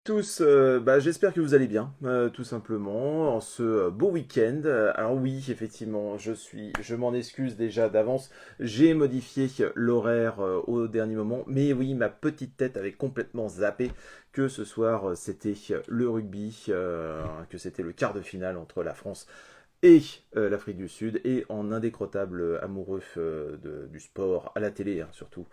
Tous, j'espère que vous allez bien, tout simplement, en ce beau week-end. Alors oui, effectivement, je m'en excuse déjà d'avance, j'ai modifié l'horaire au dernier moment, mais oui, ma petite tête avait complètement zappé que ce soir c'était le rugby, que c'était le quart de finale entre la France et l'Afrique du Sud, et en indécrottable amoureux du sport, à la télé hein, surtout,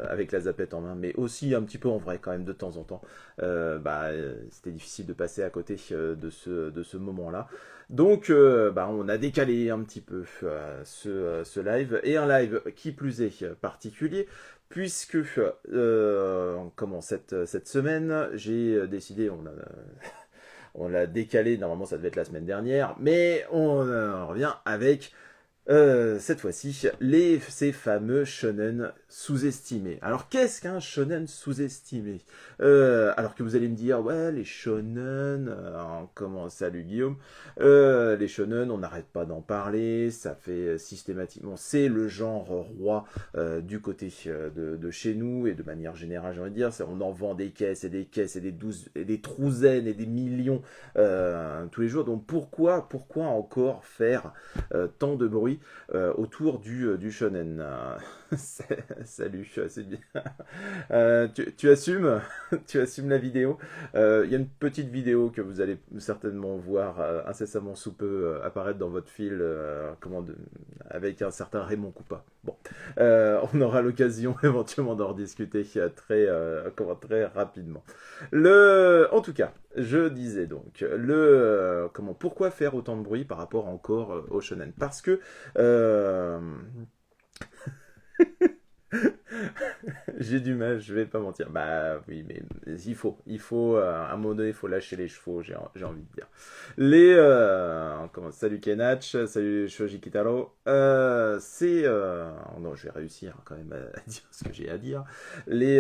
avec la zapette en main, mais aussi un petit peu en vrai quand même de temps en temps, c'était difficile de passer à côté de ce moment-là. Donc on a décalé un petit peu ce live, et un live qui plus est particulier, puisque cette semaine, j'ai décidé, on l'a décalé, normalement ça devait être la semaine dernière, mais on revient avec cette fois-ci, ces fameux shonen sous-estimés. Alors, qu'est-ce qu'un shonen sous-estimé? Alors que vous allez me dire, ouais, les shonen, salut Guillaume, les shonen, on n'arrête pas d'en parler, ça fait systématiquement, c'est le genre roi du côté de chez nous, et de manière générale, j'ai envie de dire, on en vend des caisses et des caisses et des douze, et des trouzaines et des millions tous les jours. Donc, pourquoi encore faire tant de bruit autour du shonen? Salut, c'est bien. Tu assumes, tu assumes la vidéo. Il y a une petite vidéo que vous allez certainement voir incessamment sous peu apparaître dans votre fil, avec un certain Raymond Coupa. Bon, on aura l'occasion éventuellement d'en rediscuter très rapidement. En tout cas, je disais donc pourquoi faire autant de bruit par rapport encore au shonen? Parce que euh, j'ai du mal, je vais pas mentir. Bah oui, mais à un moment donné, il faut lâcher les chevaux, j'ai envie de dire. Salut Kenach, salut Shoji Kitaro. Non, je vais réussir quand même à dire ce que j'ai à dire. Les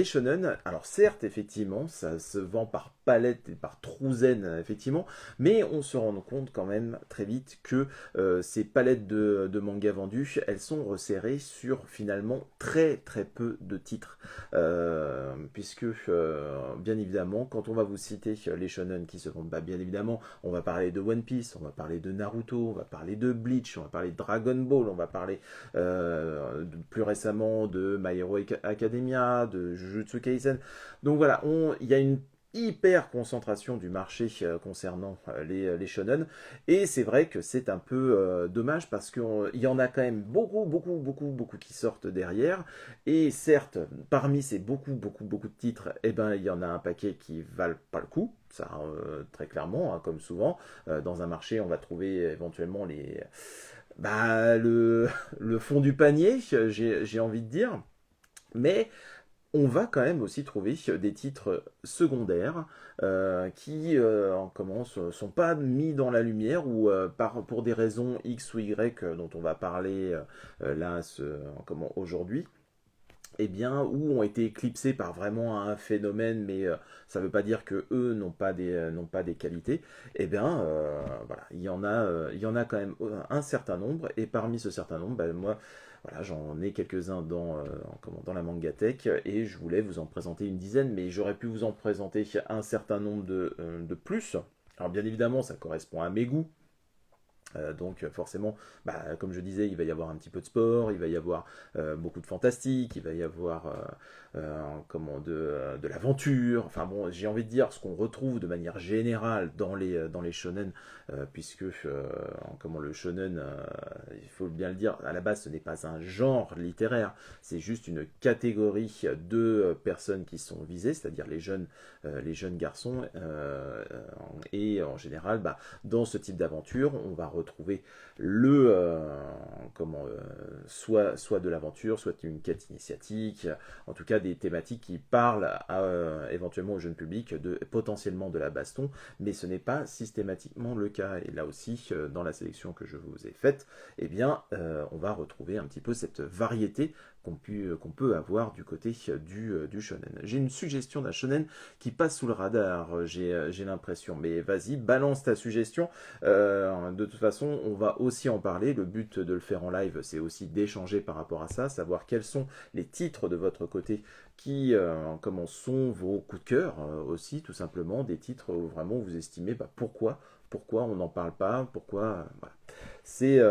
shonen, alors certes, effectivement, ça se vend par palette et par trouzaine, effectivement, mais on se rend compte quand même très vite que ces palettes de mangas vendus, elles sont resserrées sur finalement très peu de titres. Puisque, bien évidemment, quand on va vous citer les shonen qui se vendent, bien évidemment, on va parler de One Piece, on va parler de Naruto, on va parler de Bleach, on va parler de Dragon Ball, on va parler plus récemment de My Hero Academia, de Jujutsu Kaisen. Donc voilà, il y a une hyper concentration du marché concernant les shonen, et c'est vrai que c'est un peu dommage parce qu'il y en a quand même beaucoup qui sortent derrière, et certes parmi ces beaucoup de titres, eh ben il y en a un paquet qui valent pas le coup, ça très clairement, hein, comme souvent dans un marché on va trouver éventuellement le fond du panier, j'ai envie de dire, mais on va quand même aussi trouver des titres secondaires qui sont pas mis dans la lumière, ou pour des raisons X ou Y dont on va parler aujourd'hui, eh bien, ou ont été éclipsés par vraiment un phénomène, mais ça ne veut pas dire que eux n'ont pas des qualités. Eh bien, voilà, il y en a quand même un certain nombre, et parmi ce certain nombre, moi, voilà, j'en ai quelques-uns dans la Mangatech, et je voulais vous en présenter une dizaine, mais j'aurais pu vous en présenter un certain nombre de plus. Alors bien évidemment, ça correspond à mes goûts, donc forcément, comme je disais, il va y avoir un petit peu de sport, il va y avoir beaucoup de fantastique, il va y avoir de l'aventure. Enfin bon, j'ai envie de dire ce qu'on retrouve de manière générale dans les shonen, puisque le shonen, il faut bien le dire, à la base ce n'est pas un genre littéraire, c'est juste une catégorie de personnes qui sont visées, c'est-à-dire les jeunes garçons, et en général, dans ce type d'aventure, on va retrouver le soit de l'aventure, soit une quête initiatique, en tout cas des thématiques qui parlent éventuellement au jeune public potentiellement de la baston, mais ce n'est pas systématiquement le cas. Et là aussi, dans la sélection que je vous ai faite, eh bien, on va retrouver un petit peu cette variété qu'on peut avoir du côté du shonen. J'ai une suggestion d'un shonen qui passe sous le radar, j'ai l'impression. Mais vas-y, balance ta suggestion. De toute façon, on va aussi en parler. Le but de le faire en live, c'est aussi d'échanger par rapport à ça, savoir quels sont les titres de votre côté qui comment sont vos coups de cœur aussi, tout simplement, des titres où vraiment vous estimez pourquoi on n'en parle pas, voilà. C'est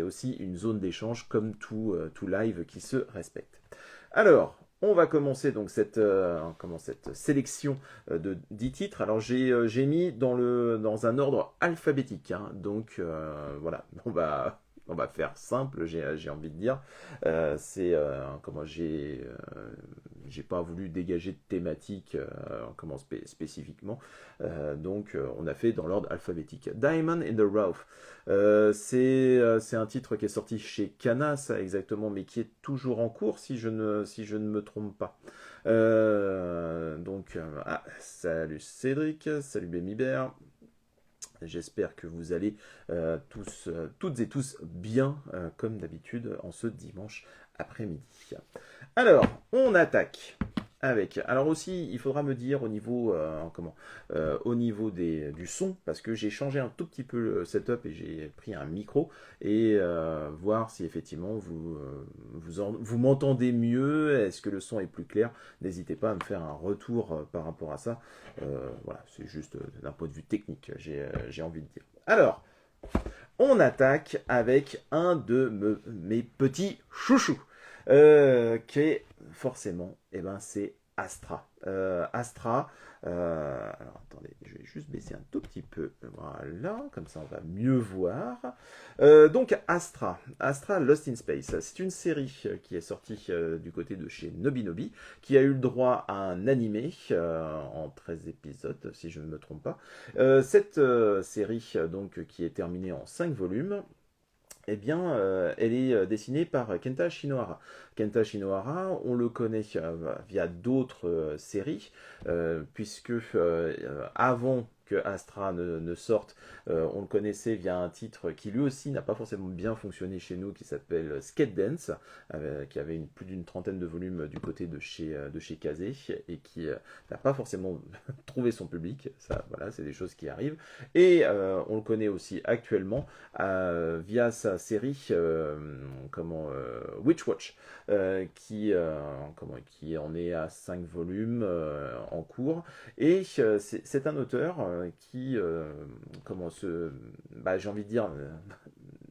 aussi une zone d'échange comme tout live qui se respecte. Alors, on va commencer donc cette sélection de 10 titres. Alors j'ai mis dans un ordre alphabétique, hein. Donc voilà, on va faire simple, j'ai envie de dire. Comment j'ai pas voulu dégager de thématique spécifiquement. Donc on a fait dans l'ordre alphabétique. Diamond in the Rough. C'est un titre qui est sorti chez Kana, ça exactement, mais qui est toujours en cours si je ne me trompe pas. Salut Cédric, salut Bémibert. J'espère que vous allez toutes et tous bien, comme d'habitude, en ce dimanche après-midi. Alors, on attaque avec. Alors aussi, il faudra me dire au niveau, du son, parce que j'ai changé un tout petit peu le setup et j'ai pris un micro, et voir si effectivement vous m'entendez mieux, est-ce que le son est plus clair. N'hésitez pas à me faire un retour par rapport à ça. Voilà, c'est juste d'un point de vue technique, j'ai envie de dire. Alors, on attaque avec un de mes petits chouchous, qui est forcément, c'est Astra. Astra, alors attendez, je vais juste baisser un tout petit peu, voilà, comme ça on va mieux voir. Donc Astra Lost in Space, c'est une série qui est sortie du côté de chez Nobinobi, qui a eu le droit à un animé en 13 épisodes, si je ne me trompe pas. Cette série, donc, qui est terminée en 5 volumes, eh bien, elle est dessinée par Kenta Shinohara. Kenta Shinohara, on le connaît via d'autres séries, puisque avant que Astra ne sorte, on le connaissait via un titre qui lui aussi n'a pas forcément bien fonctionné chez nous, qui s'appelle Skate Dance, qui avait plus d'une trentaine de volumes du côté de chez Kazé, et qui n'a pas forcément trouvé son public. Ça, voilà, c'est des choses qui arrivent. Et on le connaît aussi actuellement via sa série Witchwatch, qui en est à 5 volumes en cours. Et c'est un auteur qui, j'ai envie de dire,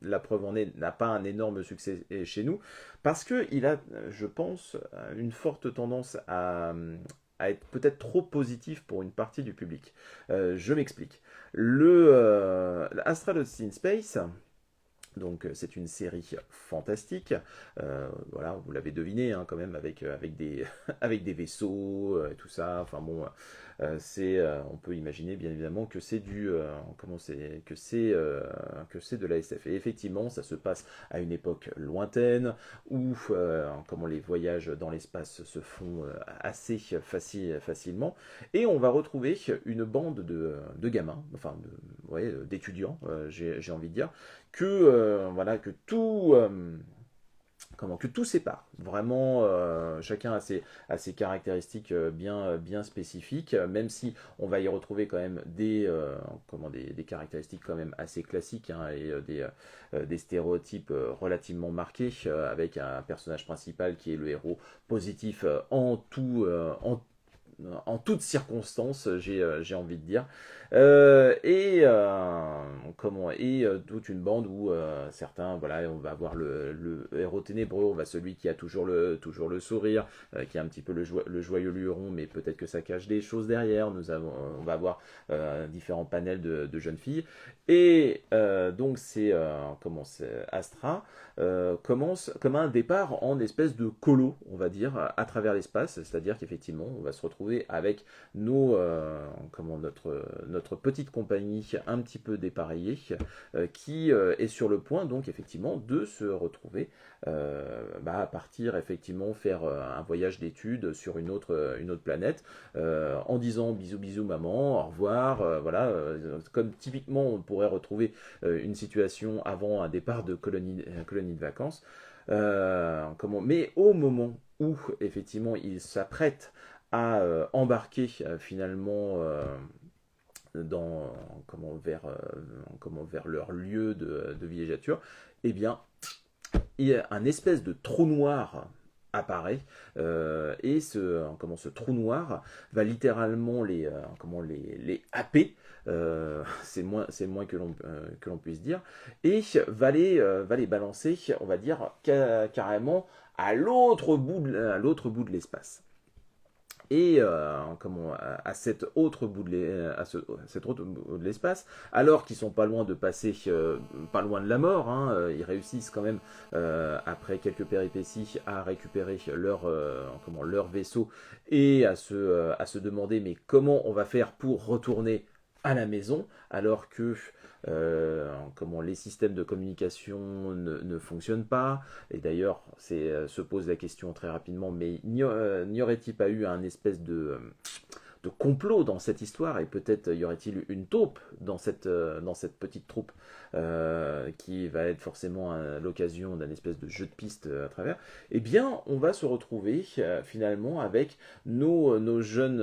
la preuve en est, n'a pas un énorme succès chez nous, parce qu'il a, je pense, une forte tendance à être peut-être trop positif pour une partie du public. Je m'explique. Astra Lost in Space, donc c'est une série fantastique, voilà, vous l'avez deviné, hein, quand même, avec des, avec des vaisseaux et tout ça. Enfin bon, on peut imaginer bien évidemment que c'est que c'est de la SF. Et effectivement, ça se passe à une époque lointaine où les voyages dans l'espace se font assez facilement, et on va retrouver une bande de gamins, enfin d'étudiants, j'ai envie de dire, que tout sépare. Vraiment, chacun a ses caractéristiques bien spécifiques, même si on va y retrouver quand même des caractéristiques quand même assez classiques, hein, et des stéréotypes relativement marqués, avec un personnage principal qui est le héros positif en toutes circonstances, j'ai envie de dire, toute une bande où certains, voilà, on va avoir le héros ténébreux, on va celui qui a toujours le sourire, qui a un petit peu le joyeux luron, mais peut-être que ça cache des choses derrière. On va avoir différents panels de jeunes filles, et donc Astra commence comme un départ en espèce de colo, on va dire, à travers l'espace, c'est-à-dire qu'effectivement on va se retrouver avec notre petite compagnie un petit peu dépareillée, qui est sur le point donc effectivement de se retrouver à partir, effectivement, faire un voyage d'études sur une autre planète, en disant bisous bisous maman, au revoir, voilà, comme typiquement on pourrait retrouver une situation avant un départ de colonie de vacances. Mais au moment où effectivement il s'apprête à embarquer finalement dans, vers leur lieu de villégiature, eh bien, il y a un espèce de trou noir apparaît et ce trou noir va littéralement les happer, c'est le moins que l'on puisse dire, et va les balancer, on va dire, carrément à l'autre bout de l'espace. Et à cet autre bout cet autre bout de l'espace, alors qu'ils sont pas loin de passer, pas loin de la mort, hein, ils réussissent quand même après quelques péripéties à récupérer leur vaisseau et à se demander mais comment on va faire pour retourner à la maison alors que les systèmes de communication ne fonctionnent pas. Et d'ailleurs, se pose la question très rapidement, mais n'y aurait-il pas eu un espèce de complot dans cette histoire, et peut-être y aurait-il une taupe dans cette petite troupe qui va être forcément l'occasion d'un espèce de jeu de piste à travers, eh bien on va se retrouver finalement avec nos jeunes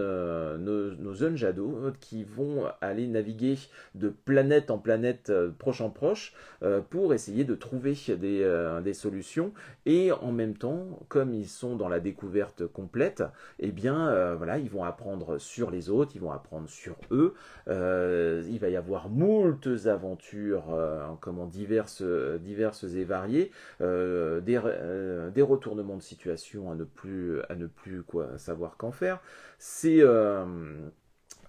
jadots qui vont aller naviguer de planète en planète, proche en proche, pour essayer de trouver des solutions, et en même temps, comme ils sont dans la découverte complète, eh bien voilà, ils vont apprendre sur les autres, ils vont apprendre sur eux, il va y avoir moultes aventures diverses et variées, des retournements de situation à ne plus savoir qu'en faire.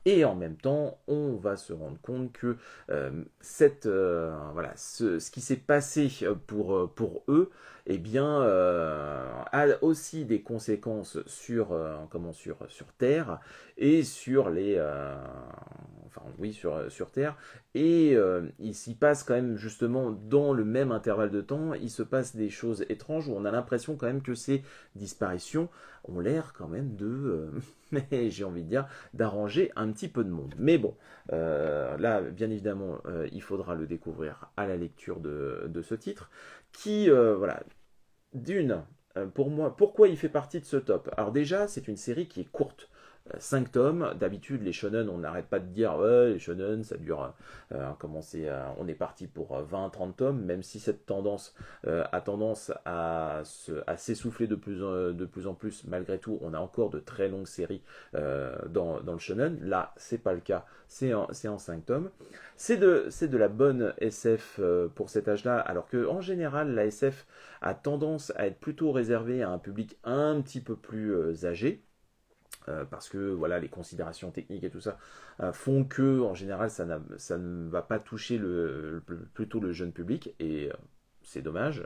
Et en même temps, on va se rendre compte que ce qui s'est passé pour eux, eh bien, a aussi des conséquences sur Terre et sur Terre. Et il s'y passe quand même, justement, dans le même intervalle de temps, il se passe des choses étranges où on a l'impression quand même que ces disparitions ont l'air quand même mais j'ai envie de dire, d'arranger un petit peu de monde. Mais bon, là, bien évidemment, il faudra le découvrir à la lecture de ce titre, qui, pour moi, pourquoi il fait partie de ce top? Alors déjà, c'est une série qui est courte. 5 tomes, d'habitude les shonen, on n'arrête pas de dire ouais, les shonen ça dure, on est parti pour 20-30 tomes, même si cette tendance a tendance à s'essouffler de plus en plus, malgré tout on a encore de très longues séries dans le shonen. Là c'est pas le cas, c'est en 5 tomes, c'est de la bonne SF pour cet âge là, alors que en général la SF a tendance à être plutôt réservée à un public un petit peu plus âgé, parce que voilà, les considérations techniques et tout ça font que en général ça ne va pas toucher plutôt le jeune public, et c'est dommage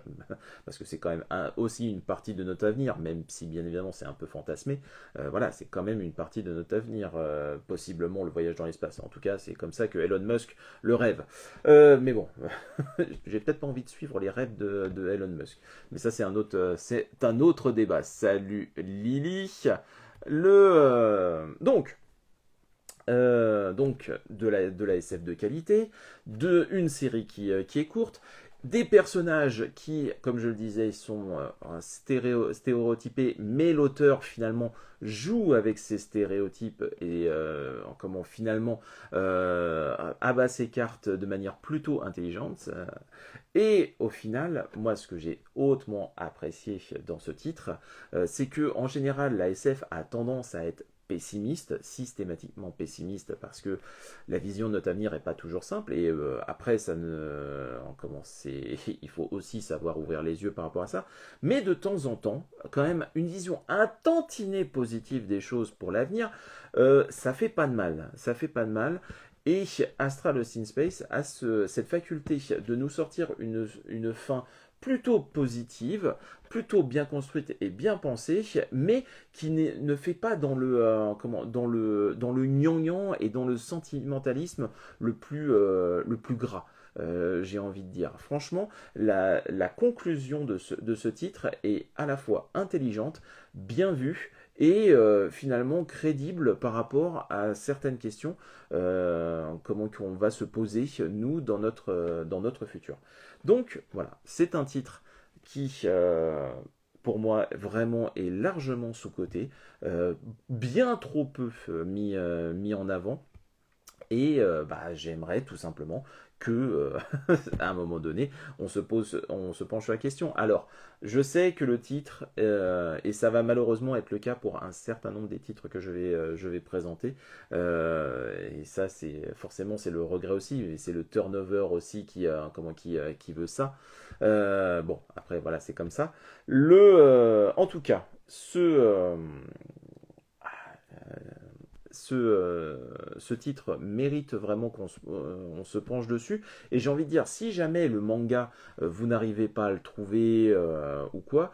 parce que c'est quand même aussi une partie de notre avenir, même si bien évidemment c'est un peu fantasmé. Voilà, c'est quand même une partie de notre avenir, possiblement le voyage dans l'espace. En tout cas, c'est comme ça que Elon Musk le rêve. Mais bon, j'ai peut-être pas envie de suivre les rêves de Elon Musk. Mais ça, c'est un autre débat. Salut Lily. Donc de la SF de qualité, une série qui est courte, des personnages qui, comme je le disais, sont stéréotypés, mais l'auteur finalement joue avec ces stéréotypes et finalement abat ses cartes de manière plutôt intelligente. Et au final, moi, ce que j'ai hautement apprécié dans ce titre, c'est que en général, la SF a tendance à être pessimiste, systématiquement pessimiste, parce que la vision de notre avenir n'est pas toujours simple, et après, il faut aussi savoir ouvrir les yeux par rapport à ça, mais de temps en temps, quand même, une vision un tantinet positive des choses pour l'avenir, ça fait pas de mal, et Astral Lost in Space a cette faculté de nous sortir une fin plutôt positive, plutôt bien construite et bien pensée, mais qui ne fait pas dans le gnangnan et dans le sentimentalisme le plus gras. J'ai envie de dire. Franchement, la conclusion de ce titre est à la fois intelligente, bien vue, et finalement crédible par rapport à certaines questions comment qu'on va se poser nous dans notre futur. Donc voilà, c'est un titre qui, pour moi, vraiment est largement sous-coté, bien trop peu mis en avant. Et j'aimerais tout simplement que, à un moment donné, on se penche sur la question. Alors, je sais que le titre, et ça va malheureusement être le cas pour un certain nombre des titres que je vais présenter, et ça, c'est le regret aussi, et c'est le turnover aussi qui veut ça. Bon, après, voilà, c'est comme ça. En tout cas, ce titre mérite vraiment on se penche dessus. Et j'ai envie de dire, si jamais le manga, vous n'arrivez pas à le trouver ou quoi,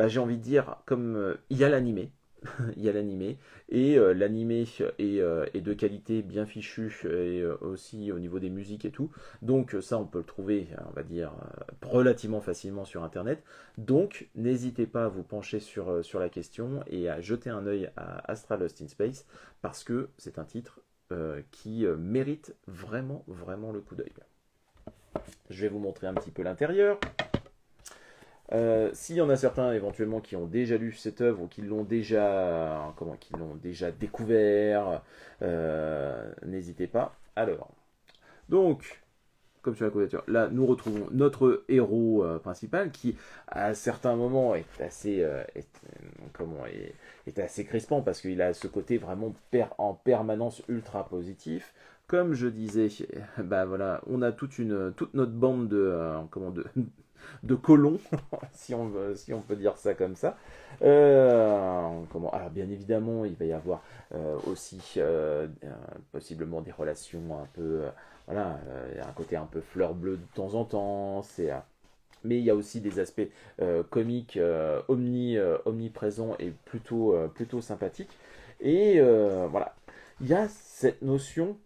j'ai envie de dire, comme il y a l'animé, il y a l'animé, et l'animé est de qualité bien fichue, et aussi au niveau des musiques et tout. Donc ça, on peut le trouver, on va dire, relativement facilement sur Internet. Donc n'hésitez pas à vous pencher sur la question et à jeter un œil à Astra Lost in Space, parce que c'est un titre qui mérite vraiment, vraiment le coup d'œil. Je vais vous montrer un petit peu l'intérieur. S'il y en a certains éventuellement qui ont déjà lu cette œuvre ou qui l'ont déjà découvert, n'hésitez pas. Alors, donc, comme sur la couverture, là nous retrouvons notre héros principal qui, à certains moments, est assez crispant parce qu'il a ce côté vraiment en permanence ultra positif. Comme je disais, voilà, on a toute notre bande de colons, si on peut dire ça comme ça. Alors bien évidemment, il va y avoir aussi possiblement des relations un peu, voilà, un côté un peu fleur bleue de temps en temps. Mais il y a aussi des aspects comiques omniprésents et plutôt sympathiques. Et voilà, il y a cette notion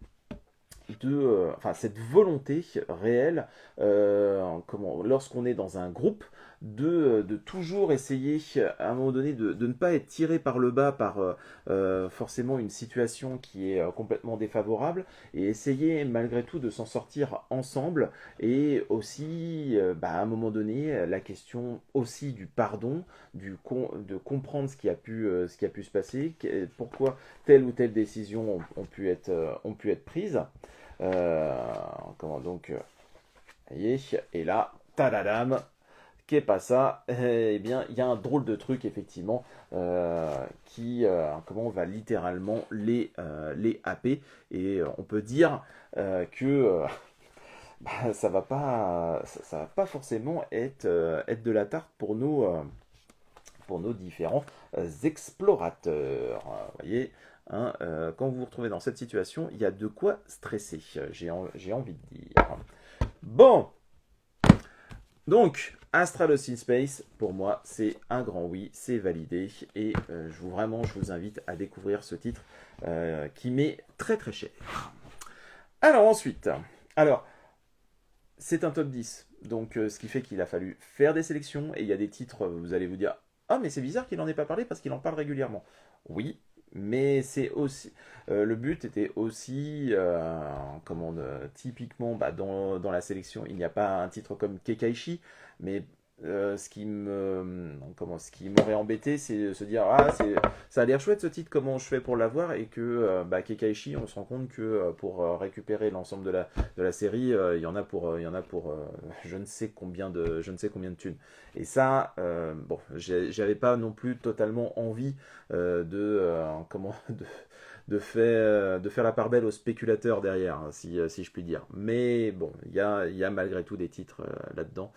cette volonté réelle, lorsqu'on est dans un groupe, de toujours essayer, à un moment donné, de ne pas être tiré par le bas par forcément une situation qui est complètement défavorable, et essayer malgré tout de s'en sortir ensemble, et aussi, à un moment donné, la question aussi du pardon, de comprendre ce qui a pu se passer, pourquoi telle ou telle décision ont pu être prises. Voyez, et là, tadadam, qu'est pas ça? Eh bien, il y a un drôle de truc, effectivement, qui va littéralement les happer. Et on peut dire que ça va pas forcément être de la tarte pour nos différents explorateurs. Vous voyez, hein, quand vous vous retrouvez dans cette situation, il y a de quoi stresser, j'ai envie de dire. Bon, donc, Astra Lost in Space, pour moi, c'est un grand oui, c'est validé, et je vous invite à découvrir ce titre qui m'est très très cher. Alors ensuite, c'est un top 10, donc ce qui fait qu'il a fallu faire des sélections, et il y a des titres, vous allez vous dire, ah mais c'est bizarre qu'il n'en ait pas parlé parce qu'il en parle régulièrement. Oui, mais c'est aussi le but était aussi typiquement dans la sélection il n'y a pas un titre comme Kekaishi, mais ce qui m'aurait embêté, c'est de se dire ça a l'air chouette ce titre, comment je fais pour l'avoir, et que Kekaishi, on se rend compte que pour récupérer l'ensemble de la série, il y en a pour je ne sais combien de thunes. Et ça, bon, j'avais pas non plus totalement envie de faire la part belle aux spéculateurs derrière, hein, si je puis dire. Mais bon, il y a malgré tout des titres là-dedans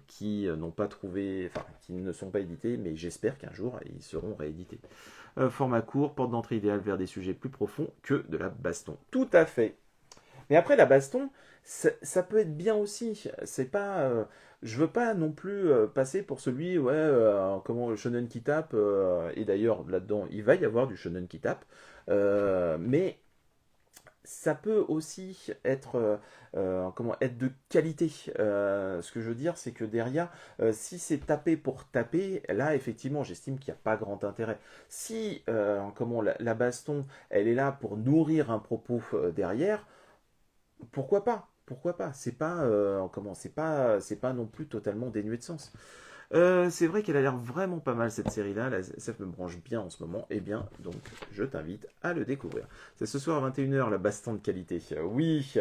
qui n'ont pas trouvé, enfin, qui ne sont pas édités, mais j'espère qu'un jour ils seront réédités. Format court, porte d'entrée idéale vers des sujets plus profonds que de la baston. Tout à fait. Mais après, la baston, ça peut être bien aussi. C'est pas, je veux pas non plus passer pour celui, ouais, le shonen qui tape. Et d'ailleurs, là-dedans, il va y avoir du shonen qui tape. Mais ça peut aussi être de qualité. Ce que je veux dire, c'est que derrière, si c'est taper pour taper, là, effectivement, j'estime qu'il n'y a pas grand intérêt. Si la baston, elle est là pour nourrir un propos derrière, pourquoi pas? pourquoi pas? C'est pas non plus totalement dénué de sens. C'est vrai qu'elle a l'air vraiment pas mal cette série-là, la SF me branche bien en ce moment, et bien donc je t'invite à le découvrir. C'est ce soir à 21h la baston de qualité. Oui,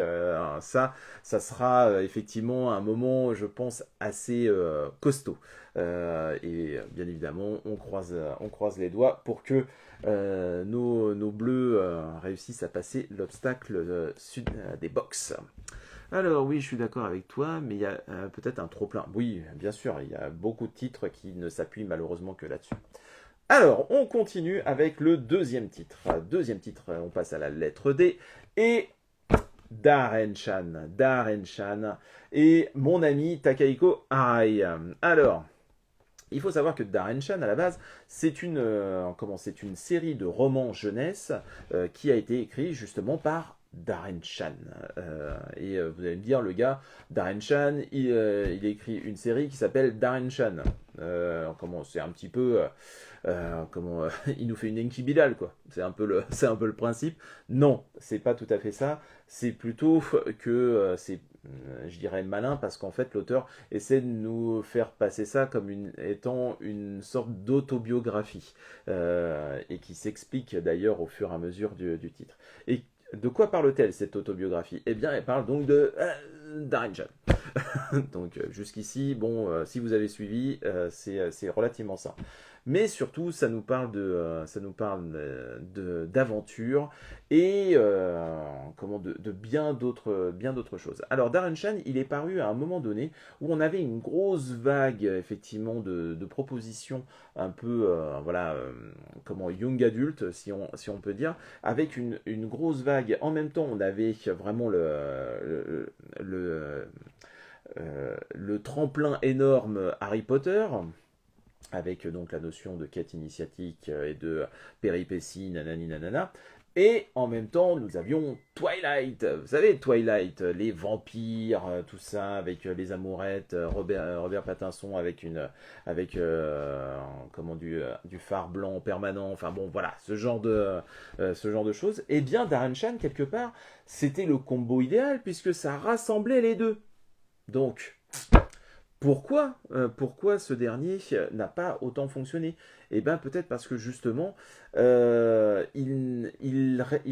ça sera effectivement un moment, je pense, assez costaud. Et bien évidemment, on croise les doigts pour que nos bleus réussissent à passer l'obstacle des box. Alors oui, je suis d'accord avec toi, mais il y a peut-être un trop-plein. Oui, bien sûr, il y a beaucoup de titres qui ne s'appuient malheureusement que là-dessus. Alors, on continue avec le deuxième titre. Deuxième titre, on passe à la lettre D. Et Darren-chan. Darren-chan et mon ami Takahiko Arai. Alors, il faut savoir que Darren-chan, à la base, c'est une série de romans jeunesse qui a été écrite justement par Darren-chan. Vous allez me dire, le gars, Darren-chan, il écrit une série qui s'appelle Darren-chan. C'est un petit peu... il nous fait une Enki Bilal, quoi. C'est un peu le principe. Non, c'est pas tout à fait ça. C'est plutôt que je dirais malin, parce qu'en fait, l'auteur essaie de nous faire passer ça comme étant une sorte d'autobiographie, et qui s'explique d'ailleurs au fur et à mesure du titre. Et de quoi parle-t-elle, cette autobiographie? Eh bien, elle parle donc de Darren Chan. Donc jusqu'ici, bon, si vous avez suivi, c'est relativement ça. Mais surtout, d'aventure et de bien d'autres choses. Alors Darren Chan, il est paru à un moment donné où on avait une grosse vague effectivement de propositions un peu young adulte, si on peut dire, avec une grosse vague. En même temps, on avait vraiment le tremplin énorme Harry Potter, avec donc la notion de quête initiatique et de péripéties, nanani nanana. Et en même temps, nous avions Twilight. Vous savez, Twilight, les vampires, tout ça, avec les amourettes, Robert Pattinson avec du phare blanc permanent. Enfin bon, voilà, ce genre de choses. Et bien, Darren Chan, quelque part, c'était le combo idéal puisque ça rassemblait les deux. Donc, pourquoi ce dernier n'a pas autant fonctionné? Eh bien, peut-être parce que justement, il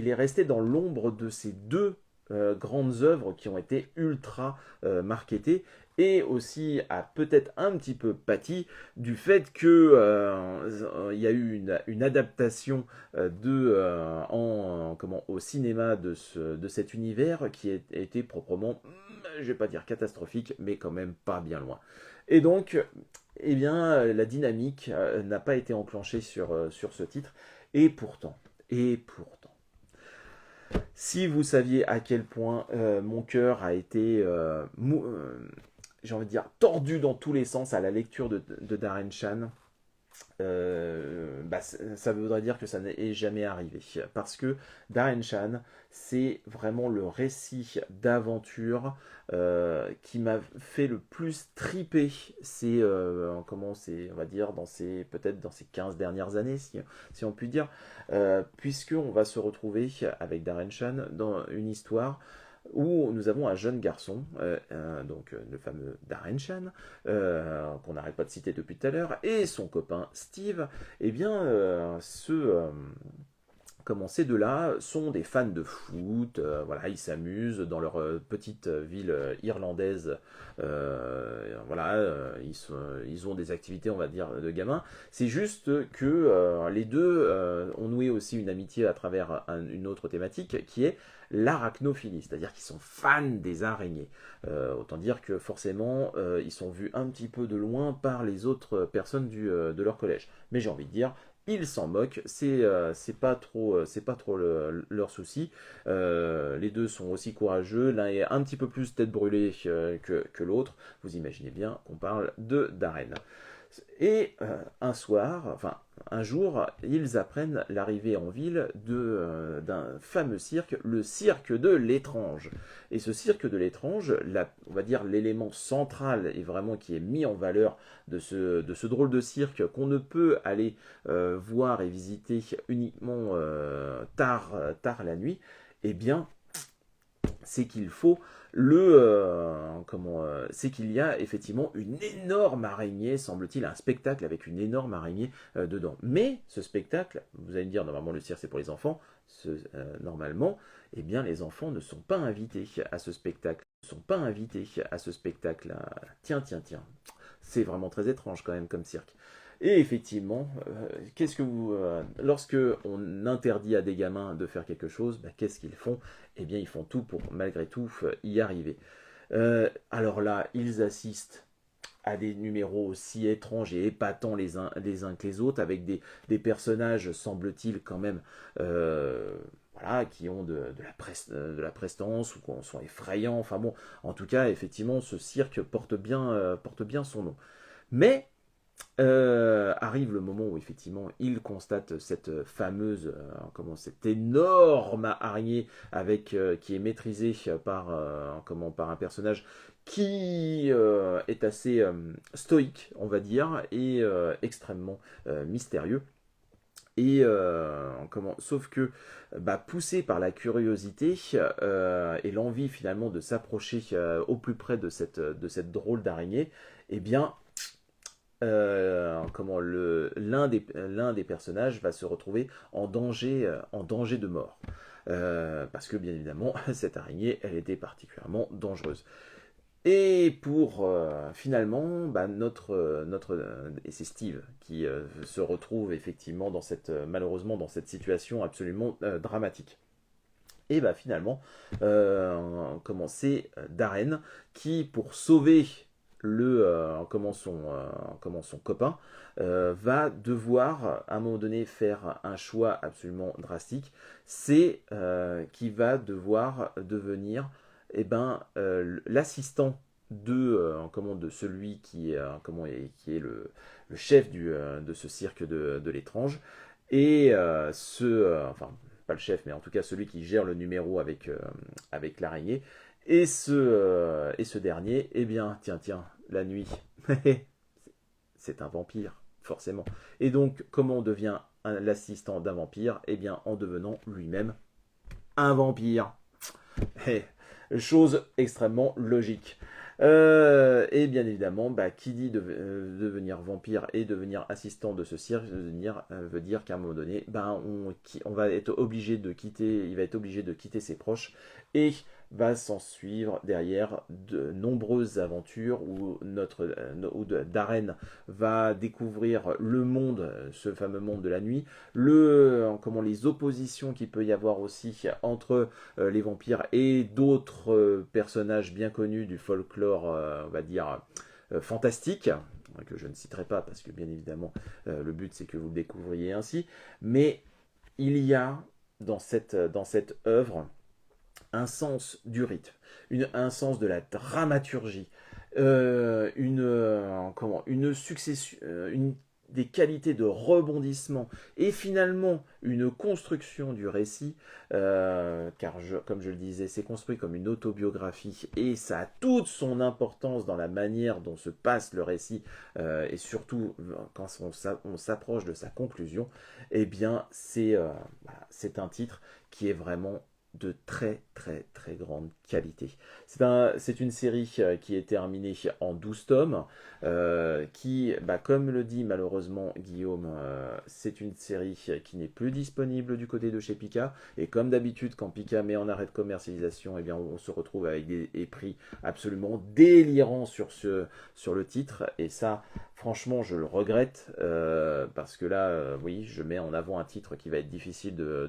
est resté dans l'ombre de ces deux grandes œuvres qui ont été ultra marketées, et aussi a peut-être un petit peu pâti du fait que il y a eu une adaptation au cinéma de cet univers qui a été proprement, je vais pas dire catastrophique, mais quand même pas bien loin. Et donc, eh bien, la dynamique n'a pas été enclenchée sur ce titre. Et pourtant, si vous saviez à quel point mon cœur a été, j'ai envie de dire, tordu dans tous les sens à la lecture de Darren Chan, ça voudrait dire que ça n'est jamais arrivé. Parce que Darren Chan, c'est vraiment le récit d'aventure qui m'a fait le plus triper. On va dire, peut-être dans ces 15 dernières années, si on peut dire, puisqu'on va se retrouver avec Darren Chan dans une histoire où nous avons un jeune garçon, le fameux Darren Chan, qu'on n'arrête pas de citer depuis tout à l'heure, et son copain Steve. Eh bien, ces deux-là sont des fans de foot, voilà, ils s'amusent dans leur petite ville irlandaise, ils ont des activités, on va dire, de gamins. C'est juste que les deux ont noué aussi une amitié à travers une autre thématique qui est l'arachnophilie, c'est-à-dire qu'ils sont fans des araignées. Autant dire que forcément, ils sont vus un petit peu de loin par les autres personnes de leur collège. Mais j'ai envie de dire, ils s'en moquent, c'est pas trop leur souci. Les deux sont aussi courageux, l'un est un petit peu plus tête brûlée que l'autre. Vous imaginez bien qu'on parle de Darren. Et un jour, ils apprennent l'arrivée en ville d'un fameux cirque, le cirque de l'étrange. Et ce cirque de l'étrange, on va dire l'élément central et vraiment qui est mis en valeur de ce drôle de cirque qu'on ne peut aller voir et visiter uniquement tard la nuit, eh bien, c'est qu'il faut c'est qu'il y a effectivement une énorme araignée, semble-t-il, un spectacle avec une énorme araignée dedans. Mais ce spectacle, vous allez me dire, normalement le cirque c'est pour les enfants, normalement, eh bien les enfants ne sont pas invités à ce spectacle, ne sont pas invités à ce spectacle-là. Tiens, tiens, tiens, c'est vraiment très étrange quand même comme cirque. Et effectivement, lorsque on interdit à des gamins de faire quelque chose, qu'est-ce qu'ils font? Eh bien, ils font tout pour, malgré tout, y arriver. Alors là, ils assistent à des numéros aussi étranges et épatants les uns que les autres, avec des personnages, semble-t-il, quand même, voilà, qui ont de la prestance ou qui sont effrayants. Enfin bon, en tout cas, effectivement, ce cirque porte bien son nom. Mais arrive le moment où effectivement il constate cette fameuse, cette énorme araignée qui est maîtrisée par un personnage qui est assez stoïque, on va dire, et extrêmement mystérieux. Et sauf que, poussé par la curiosité et l'envie finalement de s'approcher au plus près de cette drôle d'araignée, eh bien, l'un des personnages va se retrouver en danger de mort. Parce que bien évidemment, cette araignée, elle était particulièrement dangereuse. Et pour finalement, et c'est Steve qui se retrouve effectivement malheureusement dans cette situation absolument dramatique. Et finalement, c'est Darren qui, pour sauver son copain, va devoir à un moment donné faire un choix absolument drastique. C'est qu'il va devoir devenir l'assistant de celui qui est le chef de ce cirque de l'étrange, et enfin pas le chef, mais en tout cas celui qui gère le numéro avec l'araignée. Et ce dernier, eh bien, tiens, la nuit, c'est un vampire, forcément. Et donc, comment on devient l'assistant d'un vampire? Eh bien, en devenant lui-même un vampire. Chose extrêmement logique. Et bien évidemment, qui dit devenir vampire et devenir assistant de ce cirque veut dire qu'à un moment donné, il va être obligé de quitter ses proches, et va s'en suivre derrière de nombreuses aventures où Darren va découvrir le monde, ce fameux monde de la nuit, les oppositions qu'il peut y avoir aussi entre les vampires et d'autres personnages bien connus du folklore, on va dire, fantastique, que je ne citerai pas parce que bien évidemment le but c'est que vous le découvriez ainsi, mais il y a dans cette œuvre un sens du rythme, un sens de la dramaturgie, une succession, des qualités de rebondissement, et finalement une construction du récit, car comme je le disais, c'est construit comme une autobiographie, et ça a toute son importance dans la manière dont se passe le récit, et surtout quand on s'approche de sa conclusion. Eh bien c'est un titre qui est vraiment de très très très grande qualité. C'est une série qui est terminée en 12 tomes, qui, comme le dit malheureusement Guillaume, c'est une série qui n'est plus disponible du côté de chez Pika, et comme d'habitude quand Pika met en arrêt de commercialisation, eh bien on se retrouve avec des prix absolument délirants sur le titre, et ça franchement je le regrette, parce que là oui, je mets en avant un titre qui va être difficile de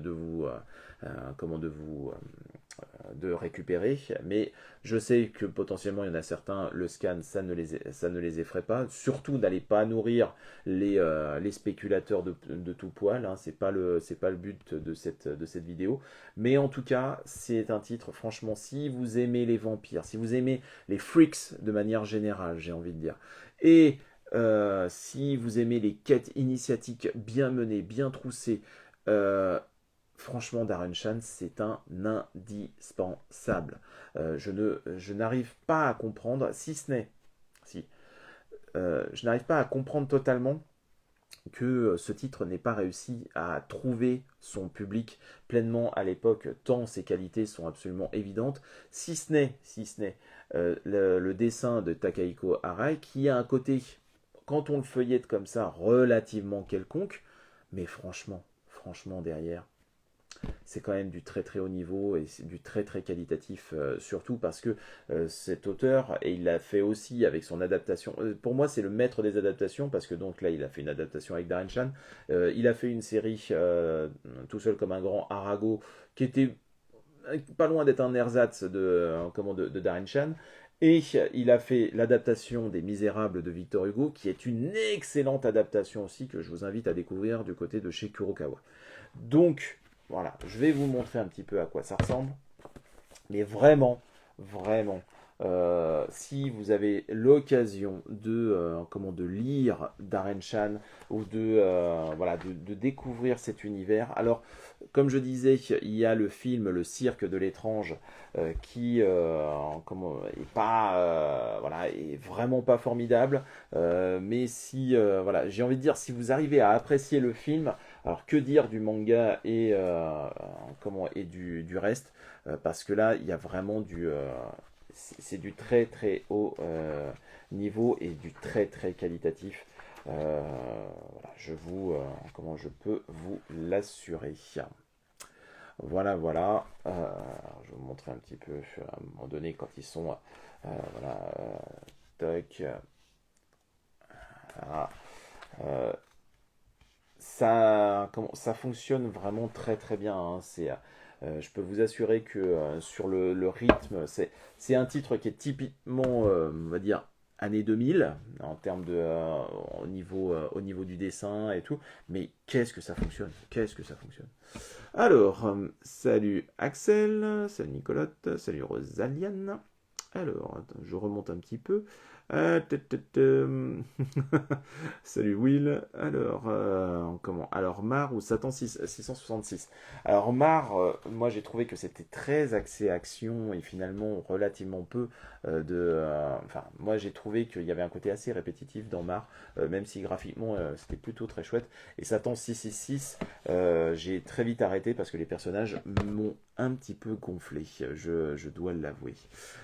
récupérer, mais je sais que potentiellement il y en a certains, le scan ça ne les effraie pas, surtout n'allez pas nourrir les spéculateurs de tout poil, hein, c'est pas le but de cette vidéo, mais en tout cas c'est un titre, franchement, si vous aimez les vampires, si vous aimez les freaks de manière générale, j'ai envie de dire, et si vous aimez les quêtes initiatiques bien menées, bien troussées, franchement, Darren Shan, c'est un indispensable. Je n'arrive pas à comprendre, je n'arrive pas à comprendre totalement que ce titre n'ait pas réussi à trouver son public pleinement à l'époque, tant ses qualités sont absolument évidentes, si ce n'est le dessin de Takahiko Arai, qui a un côté, quand on le feuillette comme ça, relativement quelconque, mais franchement derrière, c'est quand même du très très haut niveau et c'est du très très qualitatif, surtout parce que cet auteur, et il l'a fait aussi avec son adaptation, pour moi c'est le maître des adaptations, parce que donc là il a fait une adaptation avec Darren Shan, il a fait une série tout seul comme un grand Arago, qui était pas loin d'être un ersatz de Darren Shan, et il a fait l'adaptation des Misérables de Victor Hugo, qui est une excellente adaptation aussi, que je vous invite à découvrir du côté de chez Kurokawa. Donc, voilà, je vais vous montrer un petit peu à quoi ça ressemble. Mais vraiment, si vous avez l'occasion de lire Darren Shan ou de découvrir cet univers. Alors, comme je disais, il y a le film Le Cirque de l'étrange qui est vraiment pas formidable. Mais si j'ai envie de dire, si vous arrivez à apprécier le film, alors que dire du manga et du reste, parce que là il y a vraiment c'est du très très haut niveau et du très très qualitatif. Je peux vous l'assurer. Voilà. Je vais vous montrer un petit peu à un moment donné quand ils sont. Voilà. Toc. Voilà. Euh, ça fonctionne vraiment très très bien. Hein. Je peux vous assurer que sur le rythme, c'est un titre qui est typiquement, on va dire, année 2000, en termes au niveau du dessin et tout. Mais qu'est-ce que ça fonctionne? Qu'est-ce que ça fonctionne? Alors, salut Axel, salut Nicolotte, salut Rosaliane. Alors, attends, je remonte un petit peu. Salut Will. Alors, Alors, Mar ou Satan 666. Alors, Mar, moi j'ai trouvé que c'était très axé action et finalement relativement peu Enfin, moi j'ai trouvé qu'il y avait un côté assez répétitif dans Mar, même si graphiquement c'était plutôt très chouette. Et Satan 666, j'ai très vite arrêté parce que les personnages m'ont un petit peu gonflé, je dois l'avouer.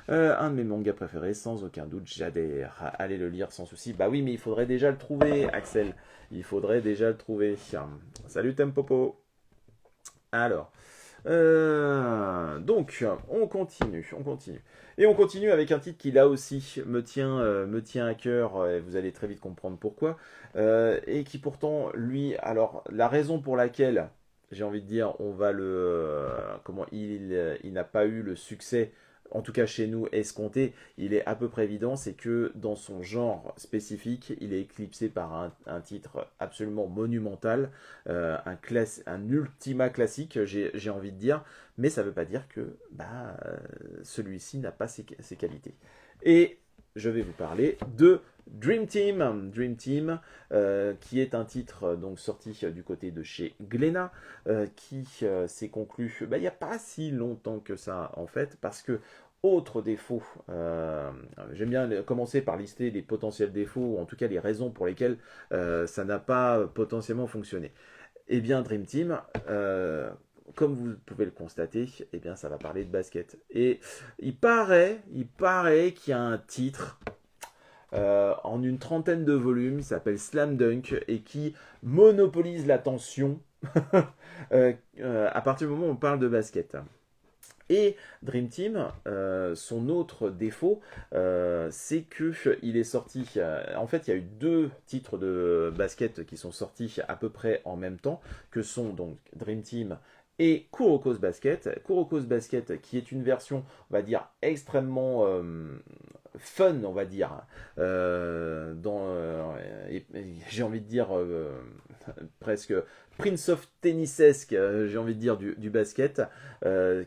Un de mes mangas préférés, sans aucun doute, j'adhère. Allez le lire sans souci. Bah oui, mais il faudrait déjà le trouver, Axel. Il faudrait déjà le trouver. Salut Tempopo. Alors, donc, on continue. Et on continue avec un titre qui là aussi me tient à cœur, et vous allez très vite comprendre pourquoi, et qui pourtant, lui, alors, la raison pour laquelle, j'ai envie de dire, il n'a pas eu le succès, en tout cas chez nous, escompté, il est à peu près évident, c'est que dans son genre spécifique, il est éclipsé par un titre absolument monumental, un ultima classique, j'ai envie de dire, mais ça ne veut pas dire que celui-ci n'a pas ses qualités. Et je vais vous parler de Dream Team, qui est un titre donc sorti du côté de chez Glénat, qui s'est conclu il n'y a pas si longtemps que ça en fait, parce que autre défaut, j'aime bien commencer par lister les potentiels défauts, ou en tout cas les raisons pour lesquelles ça n'a pas potentiellement fonctionné. Eh bien Dream Team, comme vous pouvez le constater, eh bien ça va parler de basket. Et il paraît qu'il y a un titre en une trentaine de volumes, il s'appelle Slam Dunk, et qui monopolise l'attention à partir du moment où on parle de basket. Et Dream Team, son autre défaut, c'est qu'il est sorti. En fait, il y a eu deux titres de basket qui sont sortis à peu près en même temps, que sont donc Dream Team et Kuroko's Basket. Kuroko's Basket, qui est une version, on va dire, extrêmement fun, on va dire, j'ai envie de dire presque Prince of Tennisesque, j'ai envie de dire du basket,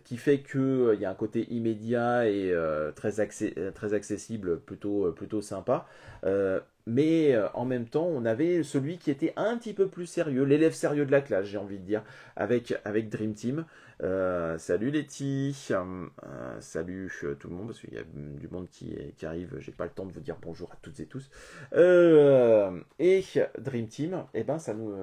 qui fait qu'il y a un côté immédiat et très accessible, plutôt sympa. Mais en même temps, on avait celui qui était un petit peu plus sérieux, l'élève sérieux de la classe, j'ai envie de dire, avec Dream Team. Salut Letty, salut tout le monde, parce qu'il y a du monde qui arrive, j'ai pas le temps de vous dire bonjour à toutes et tous. Et Dream Team, eh ben ça nous...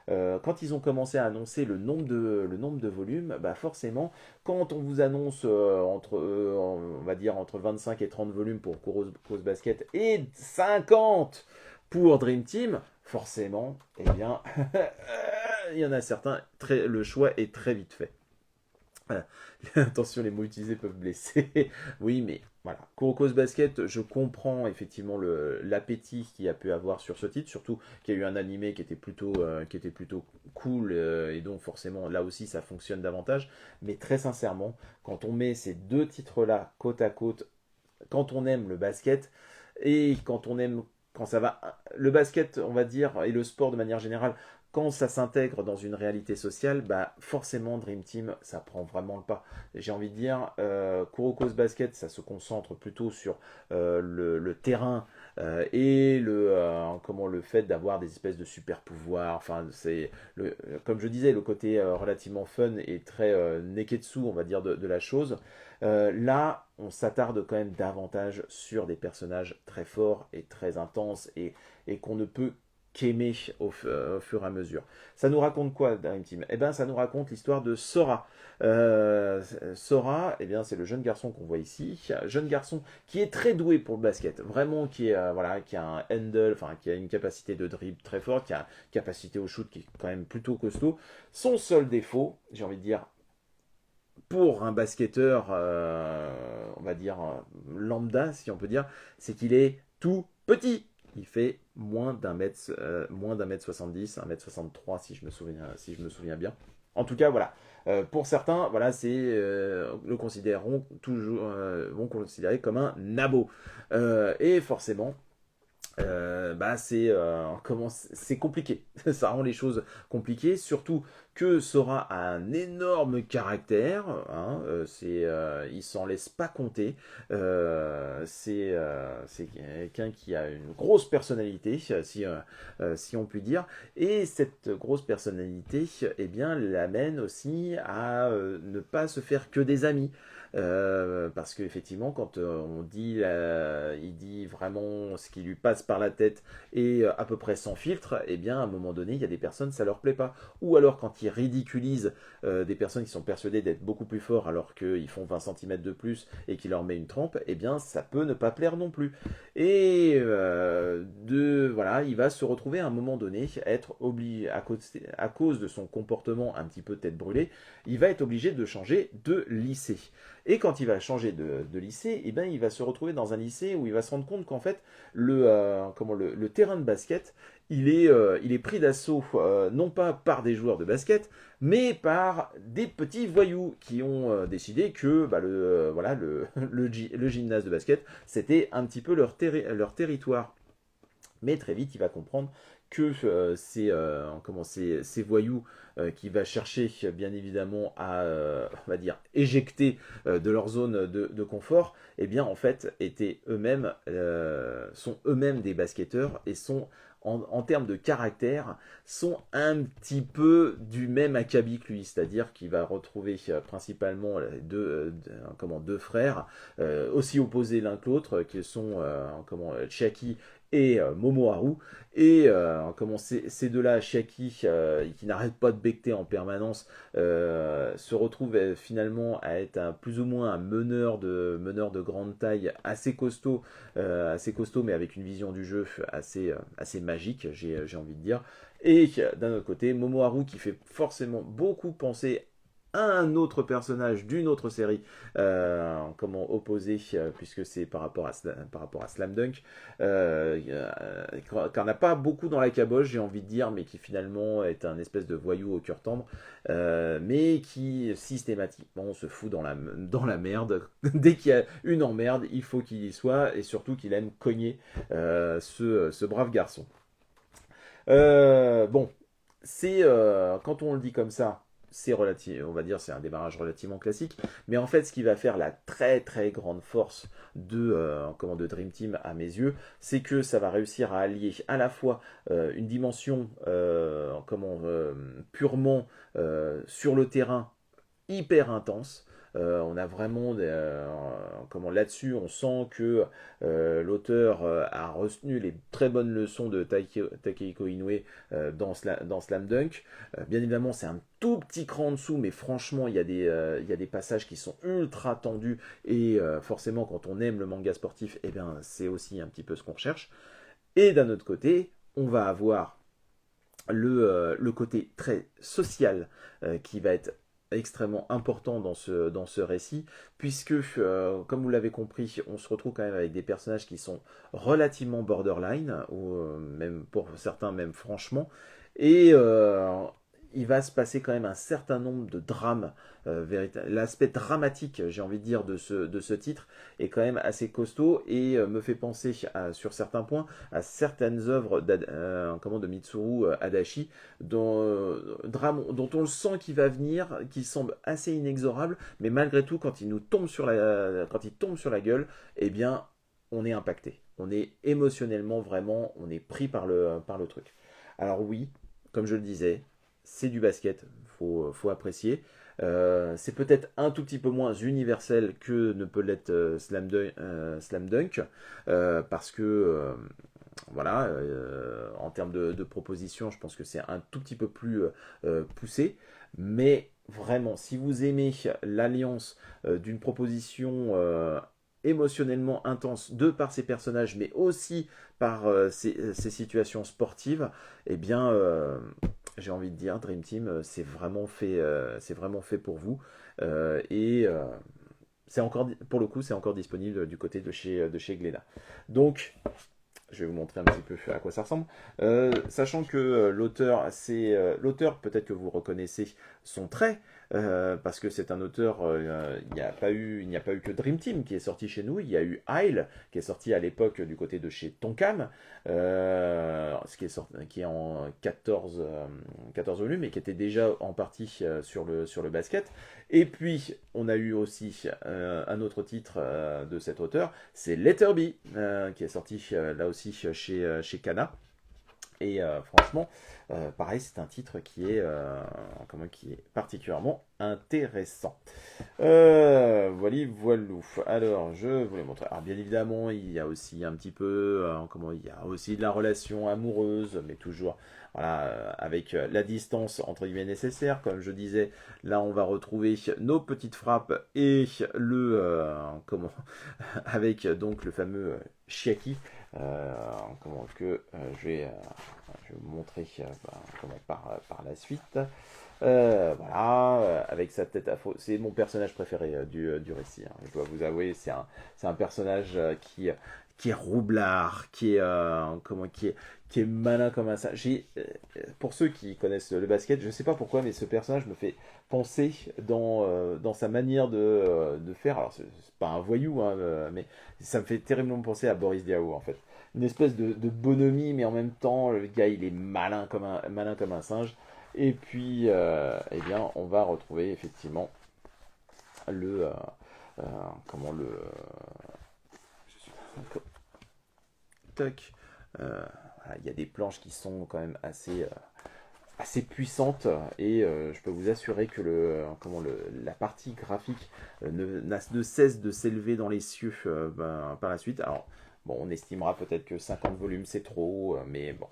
quand ils ont commencé à annoncer le nombre de volumes, bah forcément, quand on vous annonce on va dire entre 25 et 30 volumes pour Kurose Basket et 50 pour Dream Team, forcément, eh bien, il y en a certains, le choix est très vite fait. Voilà. Attention, les mots utilisés peuvent blesser. Oui, mais voilà. Kurokos Basket, je comprends effectivement l'appétit qu'il y a pu avoir sur ce titre, surtout qu'il y a eu un animé qui était plutôt cool, et donc forcément là aussi ça fonctionne davantage. Mais très sincèrement, quand on met ces deux titres-là côte à côte, quand on aime le basket et quand ça va, le basket, on va dire, et le sport de manière générale, quand ça s'intègre dans une réalité sociale, bah forcément Dream Team, ça prend vraiment le pas. J'ai envie de dire, Kurokos Basket, ça se concentre plutôt sur le terrain et le fait d'avoir des espèces de super pouvoirs. Enfin, comme je disais, le côté relativement fun et très neketsu, on va dire, de la chose. Là, on s'attarde quand même davantage sur des personnages très forts et très intenses et qu'on ne peut qu'aimer au fur et à mesure. Ça nous raconte quoi, Dream Team? Eh bien, ça nous raconte l'histoire de Sora. Sora, eh bien, c'est le jeune garçon qu'on voit ici, jeune garçon qui est très doué pour le basket, vraiment qui a un handle, enfin qui a une capacité de dribble très forte, qui a une capacité au shoot qui est quand même plutôt costaud. Son seul défaut, j'ai envie de dire, pour un basketteur, on va dire lambda, si on peut dire, c'est qu'il est tout petit. Il fait moins d'un mètre 70, 1m63 si je me souviens bien. En tout cas, voilà. Pour certains, voilà, le considéreront toujours, vont considérer comme un nabo. Et forcément, c'est compliqué. Ça rend les choses compliquées, surtout que Sora a un énorme caractère, hein, il s'en laisse pas compter. C'est quelqu'un qui a une grosse personnalité, si on peut dire, et cette grosse personnalité, eh bien, l'amène aussi à ne pas se faire que des amis. Parce qu'effectivement, quand il dit vraiment ce qui lui passe par la tête et à peu près sans filtre, eh bien, à un moment donné, il y a des personnes, ça leur plaît pas. Ou alors, quand il ridiculise des personnes qui sont persuadées d'être beaucoup plus forts alors qu'ils font 20 cm de plus et qu'il leur met une trempe, eh bien, ça peut ne pas plaire non plus. Et voilà, il va se retrouver à un moment donné, être obligé, à cause de son comportement un petit peu tête brûlée, il va être obligé de changer de lycée. Et quand il va changer de lycée, eh ben, il va se retrouver dans un lycée où il va se rendre compte qu'en fait, le terrain de basket, il est pris d'assaut non pas par des joueurs de basket, mais par des petits voyous qui ont décidé que bah, le gymnase de basket, c'était un petit peu leur territoire. Mais très vite, il va comprendre que ces voyous qui va chercher bien évidemment à, on va dire, éjecter de leur zone de confort, eh bien en fait sont eux-mêmes des basketteurs et sont en termes de caractère, sont un petit peu du même acabit que lui, c'est-à-dire qu'il va retrouver principalement deux frères, aussi opposés l'un que l'autre, qui sont Chiaki et Momoharu. Et ces deux-là, Chiaki, qui n'arrête pas de becter en permanence, se retrouve finalement à être plus ou moins un meneur de grande taille, assez costaud, mais avec une vision du jeu assez magique, j'ai envie de dire. Et d'un autre côté, Momoharu qui fait forcément beaucoup penser à un autre personnage d'une autre série, opposé, puisque c'est par rapport à Slam Dunk, qu'on n'a pas beaucoup dans la caboche, j'ai envie de dire, mais qui finalement est un espèce de voyou au cœur tendre, mais qui systématiquement se fout dans la merde. Dès qu'il y a une emmerde, il faut qu'il y soit, et surtout qu'il aime cogner ce brave garçon. Bon, quand on le dit comme ça, on va dire, c'est un démarrage relativement classique. Mais en fait, ce qui va faire la très très grande force de Dream Team à mes yeux, c'est que ça va réussir à allier à la fois une dimension purement sur le terrain hyper intense. On a vraiment comment là-dessus, on sent que l'auteur a retenu les très bonnes leçons de Takehiko Inoue dans Slam Dunk. Bien évidemment, c'est un tout petit cran en dessous, mais franchement, il y a des passages qui sont ultra tendus et forcément, quand on aime le manga sportif, eh bien, c'est aussi un petit peu ce qu'on recherche. Et d'un autre côté, on va avoir le côté très social qui va être extrêmement important dans ce récit, puisque, comme vous l'avez compris, on se retrouve quand même avec des personnages qui sont relativement borderline, ou même pour certains même franchement, et il va se passer quand même un certain nombre de drames. L'aspect dramatique, j'ai envie de dire, de ce titre est quand même assez costaud et me fait penser sur certains points à certaines œuvres de Mitsuru Adachi dont on le sent qu'il va venir, qui semble assez inexorable, mais malgré tout, quand il tombe sur la gueule, eh bien, on est impacté. On est émotionnellement vraiment, on est pris par le truc. Alors oui, comme je le disais, c'est du basket, faut apprécier. C'est peut-être un tout petit peu moins universel que ne peut l'être Slam Dunk, parce que voilà, en termes de propositions, je pense que c'est un tout petit peu plus poussé, mais vraiment, si vous aimez l'alliance d'une proposition émotionnellement intense de par ses personnages, mais aussi par ses situations sportives, eh bien, j'ai envie de dire, Dream Team, c'est vraiment fait pour vous. Et c'est encore, pour le coup, c'est encore disponible du côté de chez Glénat. Donc, je vais vous montrer un petit peu à quoi ça ressemble. Sachant que l'auteur, peut-être que vous reconnaissez son trait, parce que c'est un auteur, il n'y a pas eu que Dream Team qui est sorti chez nous, il y a eu Isle qui est sorti à l'époque du côté de chez Tonkam, qui est en 14 volumes et qui était déjà en partie sur le basket. Et puis, on a eu aussi un autre titre de cet auteur, c'est Letterby, qui est sorti là aussi chez Kana. Et franchement, pareil, c'est un titre qui est particulièrement intéressant. Voilou. Alors, je vous les montrer. Alors, bien évidemment, il y a aussi un petit peu, il y a aussi de la relation amoureuse, mais toujours, voilà, avec la distance entre guillemets nécessaire. Comme je disais, là, on va retrouver nos petites frappes et avec donc le fameux Chiaki. Je vais vous montrer par la suite. Voilà, avec sa tête à faux. C'est mon personnage préféré du récit. Hein. Je dois vous avouer, c'est un personnage qui est roublard, qui est malin comme un singe. Pour ceux qui connaissent le basket, je ne sais pas pourquoi, mais ce personnage me fait penser dans sa manière de faire. Alors, c'est pas un voyou, hein, mais ça me fait terriblement penser à Boris Diaw, en fait. Une espèce de bonhomie, mais en même temps, le gars, il est malin comme un singe. Et puis, eh bien, on va retrouver effectivement le... comment le... Toc. Voilà, il y a des planches qui sont quand même assez puissante et je peux vous assurer que la partie graphique ne cesse de s'élever dans les cieux par la suite. Alors, bon, on estimera peut-être que 50 volumes c'est trop, mais bon,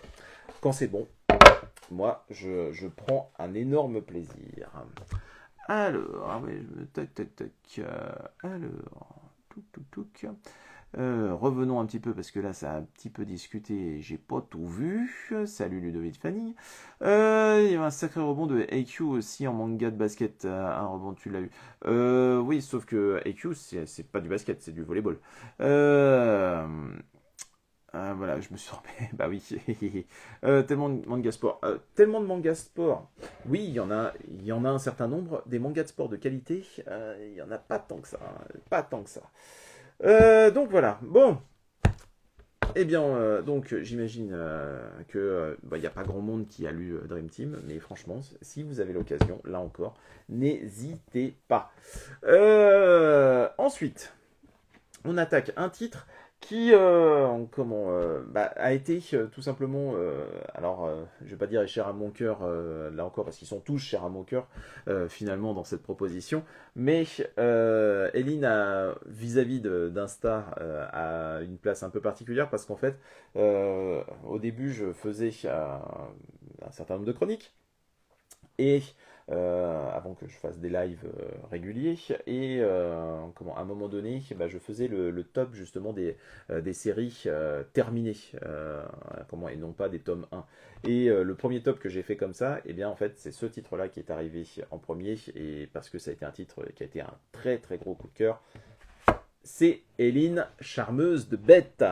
quand c'est bon, moi je prends un énorme plaisir. Alors, ah ouais, alors, touc. Revenons un petit peu parce que là ça a un petit peu discuté et j'ai pas tout vu. Salut Ludovic Fanny. Il y a un sacré rebond de AQ aussi en manga de basket. Un rebond, tu l'as eu. Oui, sauf que AQ c'est pas du basket, c'est du volleyball. Voilà, je me suis trompé. Bah oui. Tellement de manga sport. Tellement de manga sport. Oui, il y en a un certain nombre. Des mangas de sport de qualité, il y en a pas tant que ça. Hein. Pas tant que ça. Donc voilà, bon, eh bien, donc j'imagine que il n'y a pas grand monde qui a lu Dream Team, mais franchement, si vous avez l'occasion, là encore, n'hésitez pas. Ensuite, on attaque un titre qui a été tout simplement, je vais pas dire est cher à mon cœur, là encore, parce qu'ils sont tous chers à mon cœur, finalement, dans cette proposition, mais Eline, vis-à-vis d'Insta, a une place un peu particulière, parce qu'en fait, au début, je faisais un certain nombre de chroniques, et avant que je fasse des lives réguliers. Et à un moment donné, bah, je faisais le top justement des séries terminées, et non pas des tomes 1. Et le premier top que j'ai fait comme ça, et bien en fait c'est ce titre-là qui est arrivé en premier, et parce que ça a été un titre qui a été un très très gros coup de cœur. C'est Eline, charmeuse de bêtes.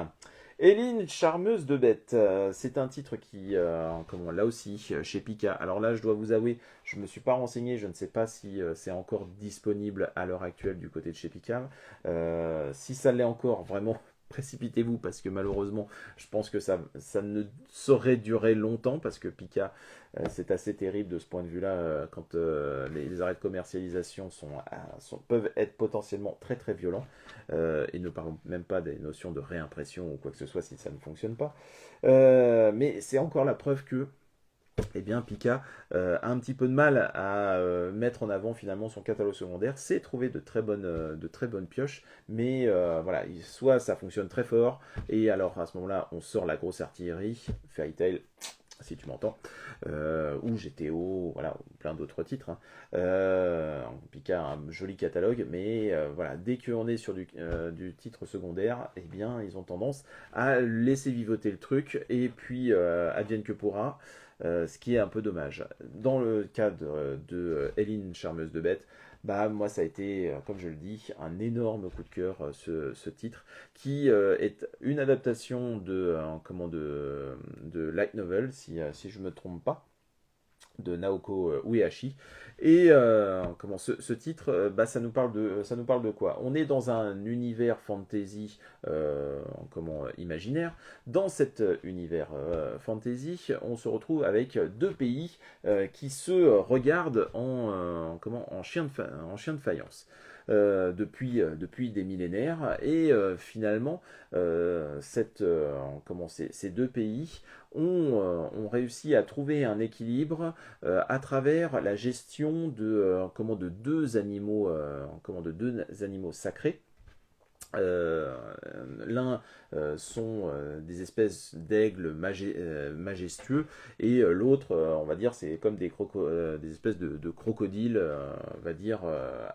Eline, charmeuse de bêtes, c'est un titre qui, là aussi, chez Pika. Alors là, je dois vous avouer, je ne me suis pas renseigné, je ne sais pas si c'est encore disponible à l'heure actuelle du côté de chez Pika. Si ça l'est encore, vraiment, précipitez-vous, parce que malheureusement, je pense que ça ne saurait durer longtemps, parce que Pika, c'est assez terrible de ce point de vue-là, quand les arrêts de commercialisation peuvent être potentiellement très très violents. Et ne parlons même pas des notions de réimpression ou quoi que ce soit si ça ne fonctionne pas. Mais c'est encore la preuve que Pika a un petit peu de mal à mettre en avant finalement son catalogue secondaire. C'est trouver de très bonnes pioches, mais voilà, soit ça fonctionne très fort, et alors à ce moment-là, on sort la grosse artillerie, Fairy Tail, si tu m'entends, ou GTO, voilà, plein d'autres titres. Hein. Pika a un joli catalogue, mais voilà, dès qu'on est sur du titre secondaire, eh bien, ils ont tendance à laisser vivoter le truc, et puis advienne que pourra, ce qui est un peu dommage. Dans le cadre de Eline, charmeuse de bêtes, bah moi ça a été, comme je le dis, un énorme coup de cœur, ce titre, qui est une adaptation de light novel, si je ne me trompe pas, de Naoko Uehashi. Et ce titre, ça nous parle de quoi? On est dans un univers fantasy imaginaire. Dans cet univers fantasy, on se retrouve avec deux pays qui se regardent en chien de faïence. Depuis des millénaires, et finalement ces deux pays ont réussi à trouver un équilibre à travers la gestion de deux animaux sacrés. L'un sont des espèces d'aigles majestueux, et l'autre, on va dire, c'est comme des espèces de crocodiles, on va dire,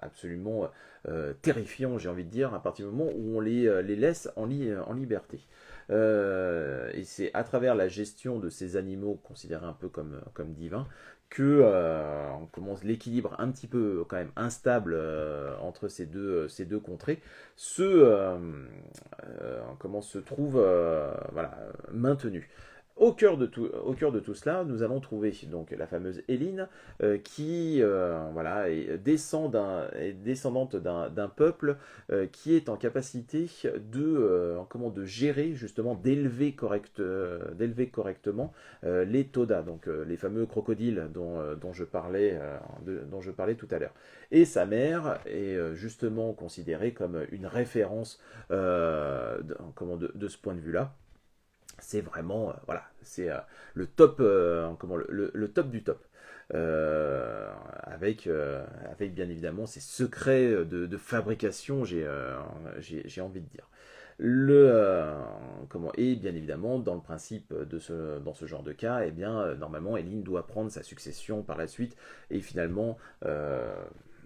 absolument terrifiants, j'ai envie de dire, à partir du moment où on les laisse en liberté. Et c'est à travers la gestion de ces animaux considérés un peu comme divins que on commence l'équilibre un petit peu quand même instable entre ces deux contrées se trouve maintenu. Au cœur de tout cela, nous allons trouver donc la fameuse Eline, qui est descendante d'un peuple qui est en capacité de gérer, justement, d'élever correctement les Toda, donc les fameux crocodiles dont je parlais tout à l'heure. Et sa mère est justement considérée comme une référence de ce point de vue-là. C'est vraiment c'est le top le top du top, avec bien évidemment ces secrets de fabrication, j'ai envie de dire. Et bien évidemment, dans le principe dans ce genre de cas, eh bien normalement Eline doit prendre sa succession par la suite, et finalement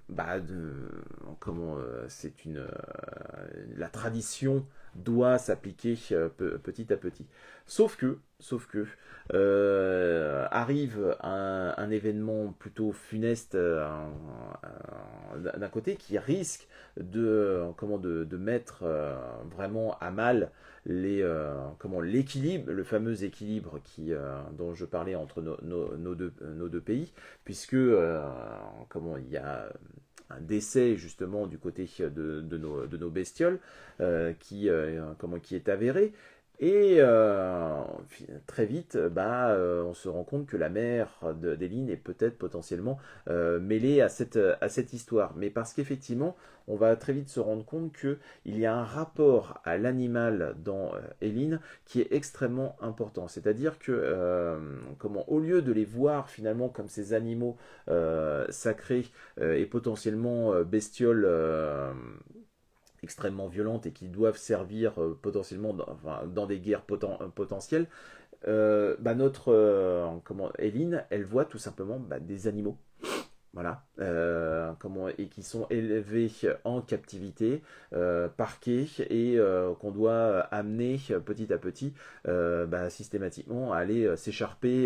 la tradition doit s'appliquer petit à petit. Sauf que arrive un événement plutôt funeste d'un côté, qui risque de mettre vraiment à mal l'équilibre, le fameux équilibre dont je parlais entre nos deux pays, puisque il y a un décès justement du côté de nos bestioles qui est avéré. Et très vite, on se rend compte que la mère d'Éline est peut-être potentiellement mêlée à cette histoire. Mais parce qu'effectivement, on va très vite se rendre compte qu'il y a un rapport à l'animal dans Éline qui est extrêmement important. C'est-à-dire que, au lieu de les voir finalement comme ces animaux sacrés et potentiellement bestioles extrêmement violentes et qui doivent servir potentiellement dans des guerres potentielles, notre Éline, elle voit tout simplement des animaux. Voilà, et qui sont élevés en captivité, parqués, et qu'on doit amener petit à petit, systématiquement, à aller s'écharper,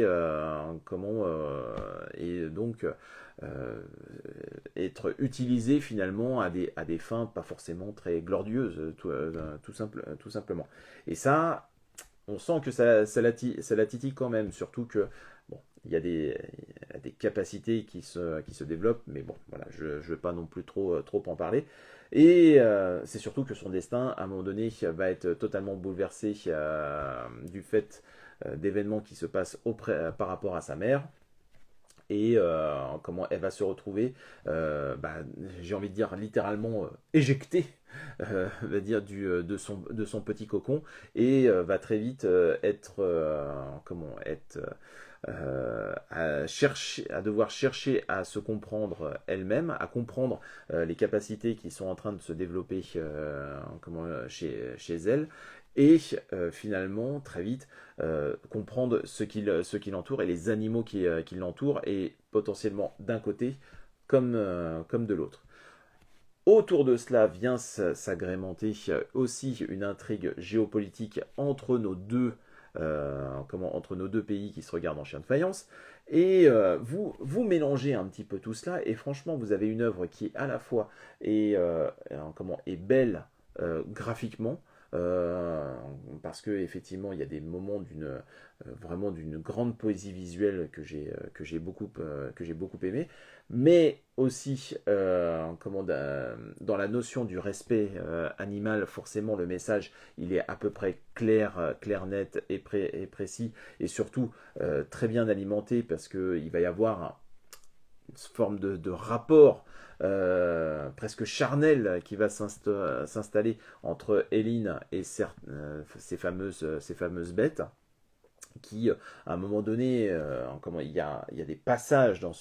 et donc être utilisés finalement à des fins pas forcément très glorieuses, tout simplement. Et ça, on sent que ça la titille quand même, surtout que bon, il y a des capacités qui se développent, mais bon, voilà, je ne veux pas non plus trop en parler. Et c'est surtout que son destin, à un moment donné, va être totalement bouleversé du fait d'événements qui se passent par rapport à sa mère. Et comment elle va se retrouver, j'ai envie de dire littéralement éjectée, va dire de son petit cocon, et va très vite à devoir chercher à se comprendre elle-même, à comprendre les capacités qui sont en train de se développer chez elle, et finalement très vite comprendre ce qui l'entoure et les animaux qui l'entourent, et potentiellement d'un côté comme de l'autre. Autour de cela vient s'agrémenter aussi une intrigue géopolitique entre nos deux pays qui se regardent en chien de faïence. Et vous mélangez un petit peu tout cela, et franchement, vous avez une œuvre qui à la fois est belle graphiquement, parce que effectivement il y a des moments vraiment d'une grande poésie visuelle que j'ai beaucoup aimé, mais aussi dans la notion du respect animal. Forcément le message il est à peu près clair, net et précis, et surtout très bien alimenté, parce que il va y avoir une forme de rapport presque charnel qui va s'installer entre Éline et ces fameuses bêtes, qui, à un moment donné, il y a des passages dans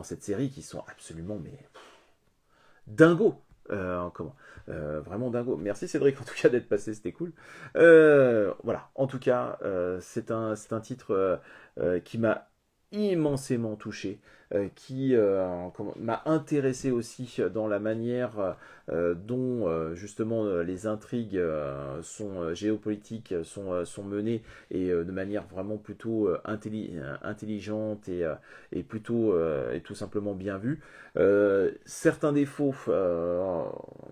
cette série qui sont absolument dingo. Vraiment dingo. Merci Cédric en tout cas d'être passé, c'était cool. Voilà, en tout cas, c'est un titre qui m'a immensément touché, qui m'a intéressé aussi dans la manière dont justement les intrigues géopolitiques sont menées, et de manière vraiment plutôt intelligente, et plutôt et tout simplement bien vue. Certains défauts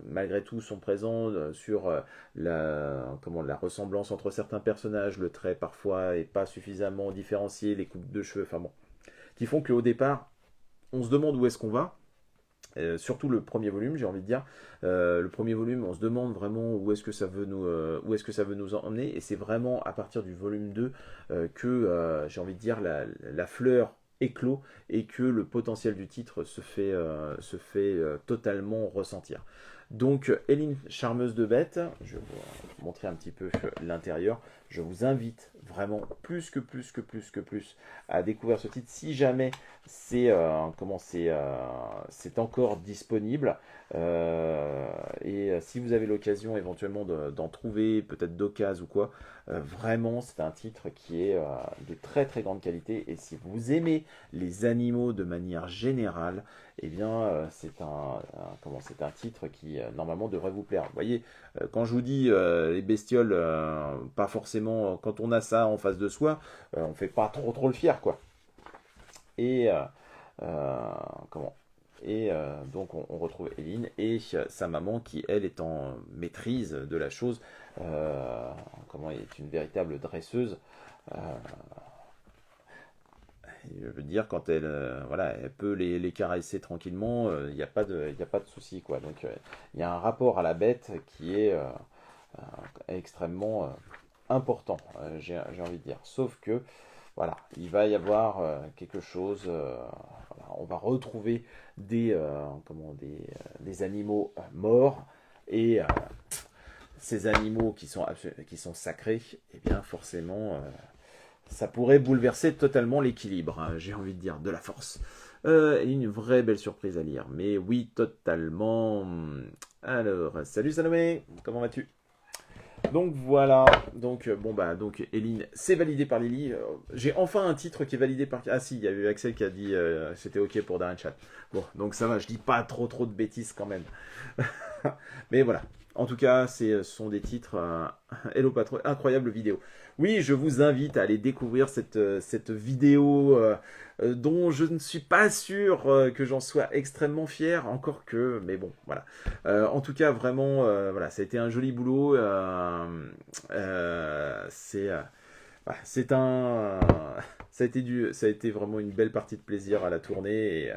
malgré tout sont présents sur la ressemblance entre certains personnages, le trait parfois est pas suffisamment différencié, les coupes de cheveux, enfin bon, qui font qu'au départ, on se demande où est-ce qu'on va. Surtout le premier volume, j'ai envie de dire. Le premier volume, on se demande vraiment où est-ce que ça veut nous emmener, et c'est vraiment à partir du volume 2 que j'ai envie de dire la fleur éclot, et que le potentiel du titre se fait totalement ressentir. Donc, Éline, charmeuse de bêtes, je vais vous montrer un petit peu l'intérieur. Je vous invite vraiment plus à découvrir ce titre, si jamais c'est encore disponible. Et si vous avez l'occasion éventuellement d'en trouver, peut-être d'occasion ou quoi, vraiment c'est un titre qui est de très très grande qualité. Et si vous aimez les animaux de manière générale, eh bien c'est un titre qui normalement devrait vous plaire. Vous voyez, quand je vous dis les bestioles, pas forcément, quand on a ça en face de soi, on fait pas trop le fier, quoi. Et comment et donc on retrouve Éline et sa maman, qui elle est en maîtrise de la chose, est une véritable dresseuse. Euh, je veux dire, quand elle, elle peut les caresser tranquillement, il n'y a pas de souci, quoi. Donc il y a un rapport à la bête qui est extrêmement important, j'ai envie de dire. Sauf que, voilà, il va y avoir quelque chose, voilà, on va retrouver des animaux morts, et ces animaux qui sont sacrés, eh bien forcément, ça pourrait bouleverser totalement l'équilibre, hein, j'ai envie de dire, de la force. Et une vraie belle surprise à lire. Mais oui, totalement. Alors, salut Salomé, comment vas-tu? Donc voilà, donc bon bah donc Eline, c'est validé par Lily. J'ai enfin un titre qui est validé par. Ah si, il y a eu Axel qui a dit c'était ok pour Darren Chat. Bon, donc ça va, je dis pas trop de bêtises quand même. Mais voilà. En tout cas, ce sont des titres Hello Patron, incroyable vidéo. Oui, je vous invite à aller découvrir cette vidéo dont je ne suis pas sûr que j'en sois extrêmement fier, encore que, mais bon, voilà. En tout cas, vraiment, voilà, ça a été un joli boulot. C'est un, ça a été vraiment une belle partie de plaisir à la tournée, et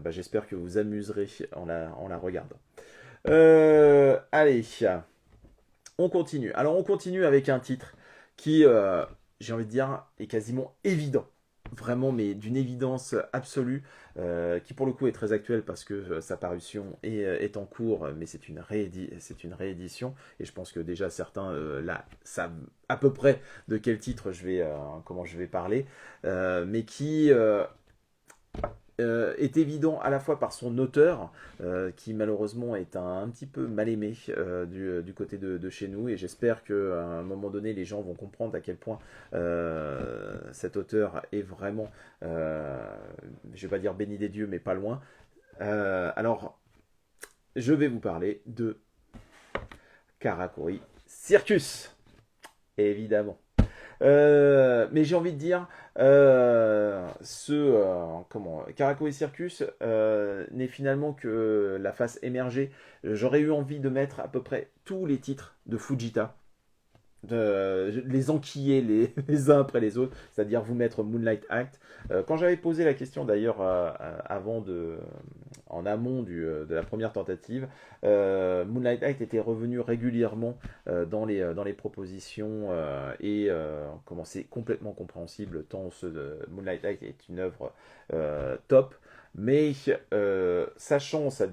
bah, j'espère que vous vous amuserez en la regardant. Allez, on continue. Alors on continue avec un titre qui, j'ai envie de dire, est quasiment évident. Vraiment, mais d'une évidence absolue, qui pour le coup est très actuelle parce que sa parution est en cours, mais c'est une réédition, et je pense que déjà certains là savent à peu près de quel titre comment je vais parler, mais qui est évident à la fois par son auteur, qui malheureusement est un petit peu mal aimé du côté de chez nous, et j'espère qu'à un moment donné les gens vont comprendre à quel point cet auteur est vraiment, je vais pas dire béni des dieux, mais pas loin. Alors, je vais vous parler de Karakuri Circus, évidemment. Mais j'ai envie de dire, Karakuri Circus n'est finalement que la face émergée. J'aurais eu envie de mettre à peu près tous les titres de Fujita, de les enquiller les uns après les autres, c'est-à-dire vous mettre Moonlight Act. Quand j'avais posé la question d'ailleurs en amont de la première tentative, Moonlight Act était revenu régulièrement dans les propositions, et comment c'est complètement compréhensible tant Moonlight Act est une œuvre top. Mais sachant sa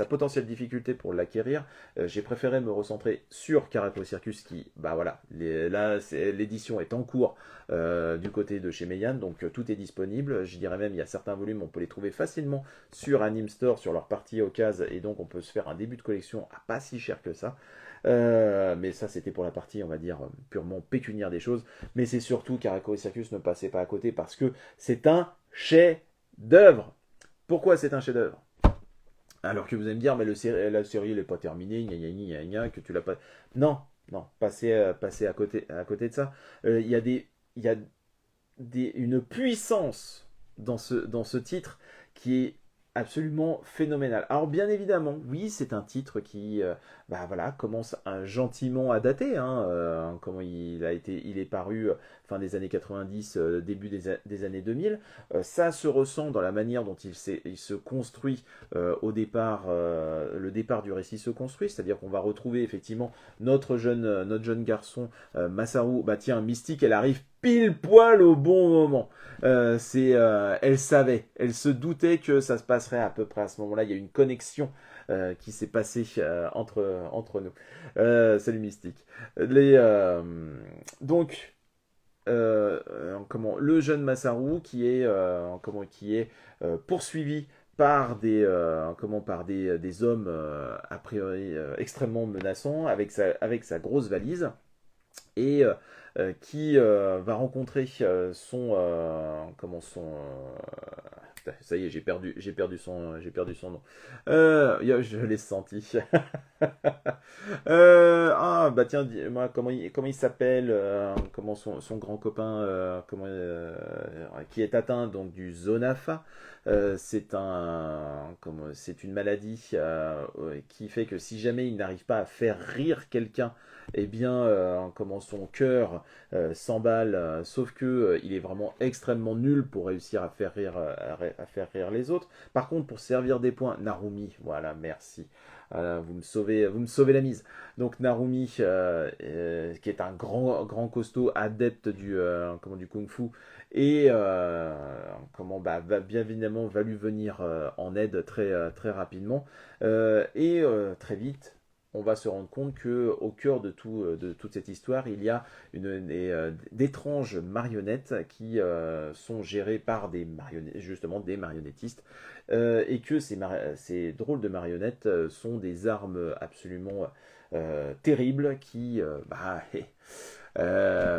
potentielle difficulté pour l'acquérir, j'ai préféré me recentrer sur Karakuri Circus qui, bah voilà, l'édition est en cours du côté de chez Meian, donc tout est disponible. Je dirais même, il y a certains volumes, on peut les trouver facilement sur Anime Store, sur leur partie occasion, et donc on peut se faire un début de collection à pas si cher que ça. Mais ça, c'était pour la partie, on va dire, purement pécuniaire des choses. Mais c'est surtout Karakuri Circus, ne passez pas à côté parce que c'est un chef-d'œuvre. Pourquoi c'est un chef-d'œuvre? Alors que vous allez me dire, mais la série n'est pas terminée, gna gna, que tu l'as pas. Non, non, passez à côté de ça. Il y a une puissance dans ce titre qui est absolument phénoménal. Alors bien évidemment, oui, c'est un titre qui bah, voilà, commence gentiment à dater, hein, comment il est paru fin des années 90, début des années 2000. Ça se ressent dans la manière dont il se construit au départ, le départ du récit se construit, c'est-à-dire qu'on va retrouver effectivement notre jeune garçon Masaru, bah tiens, Mystique, elle arrive pile poil au bon moment. Elle savait, elle se doutait que ça se passerait à peu près à ce moment-là. Il y a une connexion qui s'est passée entre nous. Salut Mystique. Donc, le jeune Masaru qui est poursuivi par des hommes a priori extrêmement menaçants avec sa grosse valise, et qui va rencontrer ça y est, j'ai perdu son nom. Je l'ai senti. Ah bah tiens, dis-moi comment il s'appelle, comment son grand copain, qui est atteint donc du Zonafa. C'est une maladie qui fait que si jamais il n'arrive pas à faire rire quelqu'un, eh bien, son cœur s'emballe, sauf que il est vraiment extrêmement nul pour réussir à faire rire les autres. Par contre, pour servir des points, Narumi, voilà, merci. Voilà, vous me sauvez la mise. Donc Narumi, qui est un grand costaud adepte du kung-fu, et bien évidemment va lui venir en aide très rapidement. Très vite, on va se rendre compte que au cœur de toute cette histoire, il y a d'étranges marionnettes qui sont gérées par justement des marionnettistes, et que ces drôles de marionnettes sont des armes absolument terribles qui,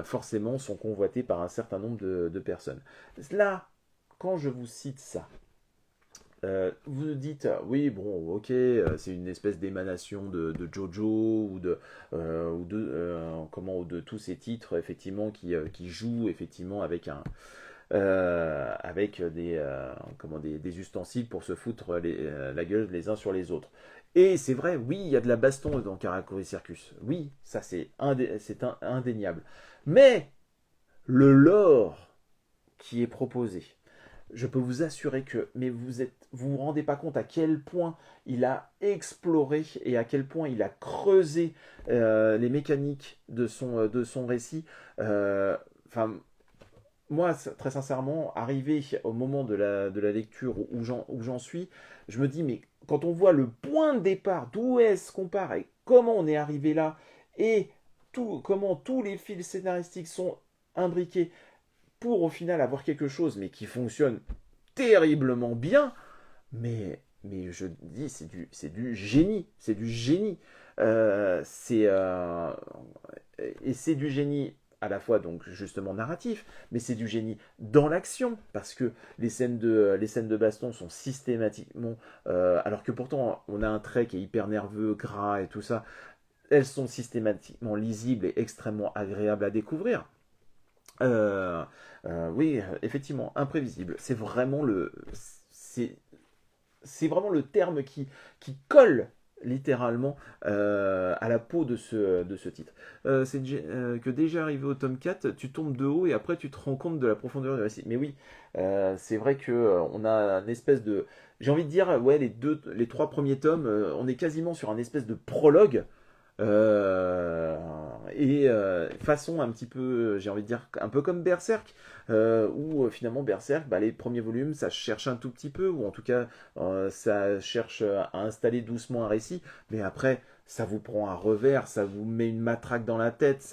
forcément, sont convoitées par un certain nombre de personnes. Là, quand je vous cite ça, vous dites, oui, bon, ok, c'est une espèce d'émanation de Jojo ou de tous ces titres, effectivement, qui jouent, effectivement, avec des ustensiles pour se foutre la gueule les uns sur les autres. Et c'est vrai, oui, il y a de la baston dans Karakuri Circus. Oui, ça c'est indéniable. Mais le lore qui est proposé, je peux vous assurer que, mais vous rendez pas compte à quel point il a exploré et à quel point il a creusé les mécaniques de son récit. Enfin, moi, très sincèrement, arrivé au moment de la lecture où j'en suis, je me dis, mais quand on voit le point de départ, d'où est-ce qu'on part et comment on est arrivé là, et comment tous les fils scénaristiques sont imbriqués pour au final avoir quelque chose, mais qui fonctionne terriblement bien, mais je dis, c'est du génie, c'est du génie. Euh, c'est, euh, et c'est du génie à la fois donc justement narratif, mais c'est du génie dans l'action, parce que les scènes de baston sont systématiquement, alors que pourtant on a un trait qui est hyper nerveux, gras et tout ça, elles sont systématiquement lisibles et extrêmement agréables à découvrir. Oui, effectivement, imprévisible. C'est, c'est vraiment le terme qui colle littéralement à la peau de ce titre. Que déjà arrivé au tome 4, tu tombes de haut et après tu te rends compte de la profondeur du récit. Mais oui, c'est vrai que on a une espèce de... J'ai envie de dire, ouais, les trois premiers tomes, on est quasiment sur un espèce de prologue façon un petit peu, j'ai envie de dire, un peu comme Berserk, où finalement Berserk, les premiers volumes, ça cherche un tout petit peu, ou en tout cas, ça cherche à installer doucement un récit, mais après, ça vous prend un revers, ça vous met une matraque dans la tête,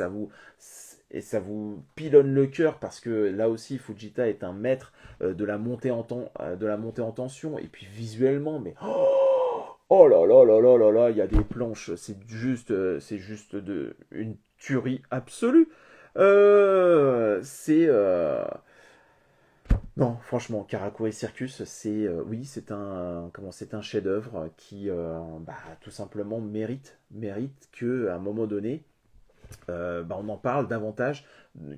et ça vous pilonne le cœur, parce que là aussi, Fujita est un maître de la montée en tension, et puis visuellement, mais... Oh là là là là là là, il y a des planches, c'est juste une tuerie absolue. C'est Non, franchement, Karakuri Circus, oui, c'est un chef-d'œuvre qui, tout simplement mérite que à un moment donné, on en parle davantage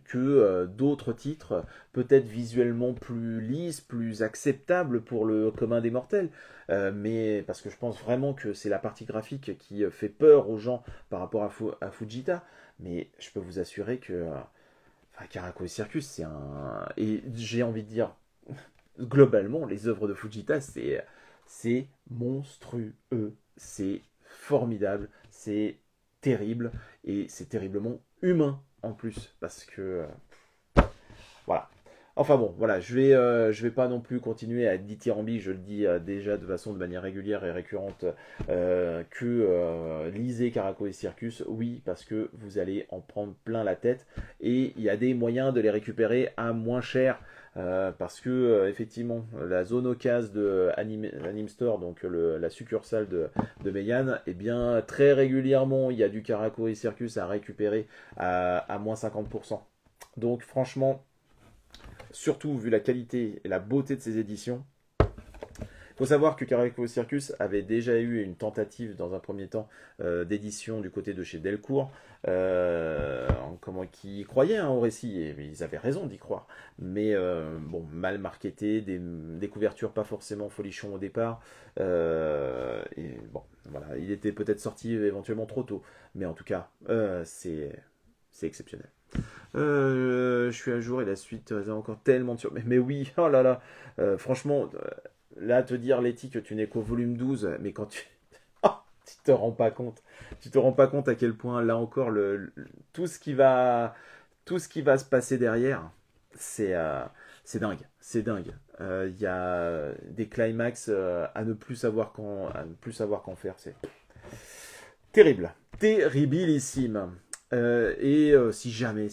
que d'autres titres, peut-être visuellement plus lisses, plus acceptables pour le commun des mortels. Mais parce que je pense vraiment que c'est la partie graphique qui fait peur aux gens par rapport à Fujita. Mais je peux vous assurer que Karakuri Circus, c'est un... Et j'ai envie de dire, globalement, les œuvres de Fujita, c'est monstrueux, c'est formidable, c'est terrible, et c'est terriblement humain en plus, parce que voilà. Enfin bon, voilà, je vais pas non plus continuer à être dithyrambique, je le dis déjà de manière régulière et récurrente, lisez Karakuri Circus, oui, parce que vous allez en prendre plein la tête, et il y a des moyens de les récupérer à moins cher, parce que effectivement, la zone occasion de Anime Store, donc la succursale de Meian, eh bien, très régulièrement, il y a du Karakuri Circus à récupérer à moins 50%. Donc franchement, surtout vu la qualité et la beauté de ces éditions. Il faut savoir que Karakuri Circus avait déjà eu une tentative dans un premier temps d'édition du côté de chez Delcourt, qui croyaient au récit, et ils avaient raison d'y croire, mais mal marketé, des couvertures pas forcément folichons au départ, et bon, voilà, il était peut-être sorti éventuellement trop tôt, mais en tout cas, c'est exceptionnel. Je suis à jour et la suite réserve encore tellement de sur. Mais oui, oh là là, franchement, là, te dire, Letty, que tu n'es qu'au volume 12, mais quand tu. te rends pas compte. Tu te rends pas compte à quel point, là encore, tout ce qui va, tout ce qui va se passer derrière, c'est c'est dingue. C'est dingue. Il y a des climax à ne plus savoir à ne plus savoir qu'en faire. C'est terrible. Terribilissime. Si jamais,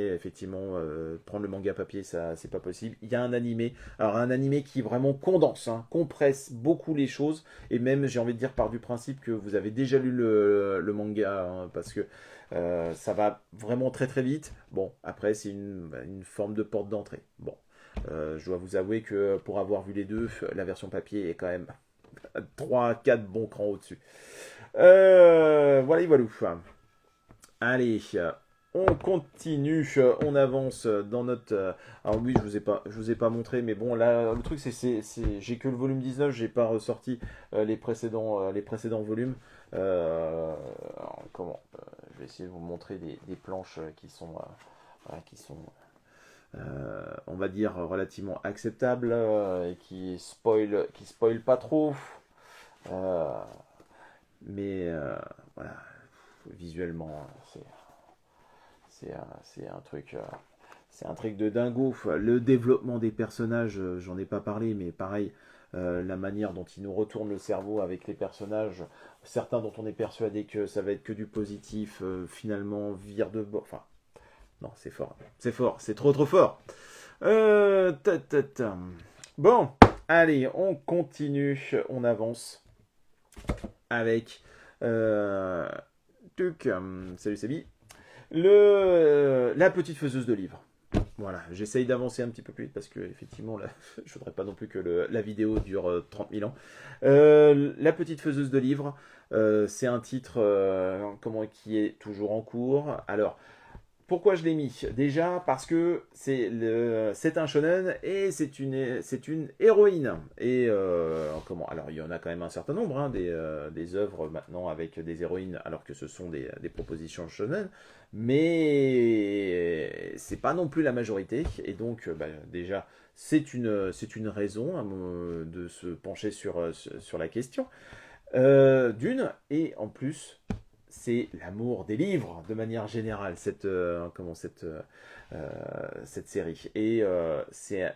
effectivement, prendre le manga papier, ça, c'est pas possible. Il y a un animé. Alors, un animé qui vraiment condense, hein, compresse beaucoup les choses. Et même, j'ai envie de dire, par du principe que vous avez déjà lu le manga, hein, parce que ça va vraiment très très vite. Bon, après, c'est une forme de porte d'entrée. Bon, je dois vous avouer que pour avoir vu les deux, la version papier est quand même trois quatre bons crans au-dessus. Voilà, voilà. Allez, on continue, on avance dans notre. Alors oui, je vous ai pas montré, mais bon, là, le truc, j'ai que le volume 19, j'ai pas ressorti les précédents volumes. Comment je vais essayer de vous montrer des planches voilà, on va dire, relativement acceptables et qui spoilent pas trop. Euh, mais voilà, visuellement, c'est un truc de dingo. Le développement des personnages, j'en ai pas parlé, mais pareil, la manière dont ils nous retournent le cerveau avec les personnages, certains dont on est persuadé que ça va être que du positif, finalement vire de bord. Enfin, non, c'est fort, c'est trop trop fort. Ta, ta, ta. Bon, allez, on continue, on avance avec. Euh, salut Sabi. La petite faiseuse de livres. Voilà, j'essaye d'avancer un petit peu plus vite parce que effectivement, là, je voudrais pas non plus que la vidéo dure 30 000 ans. La petite faiseuse de livres, c'est un titre qui est toujours en cours. Alors, pourquoi je l'ai mis? Déjà parce que c'est un shonen et c'est une héroïne. Et alors il y en a quand même un certain nombre, hein, des œuvres maintenant avec des héroïnes, alors que ce sont des propositions shonen, mais c'est pas non plus la majorité. Et donc déjà c'est une raison hein, de se pencher sur la question. Et en plus, c'est l'amour des livres de manière générale, cette série. Et c'est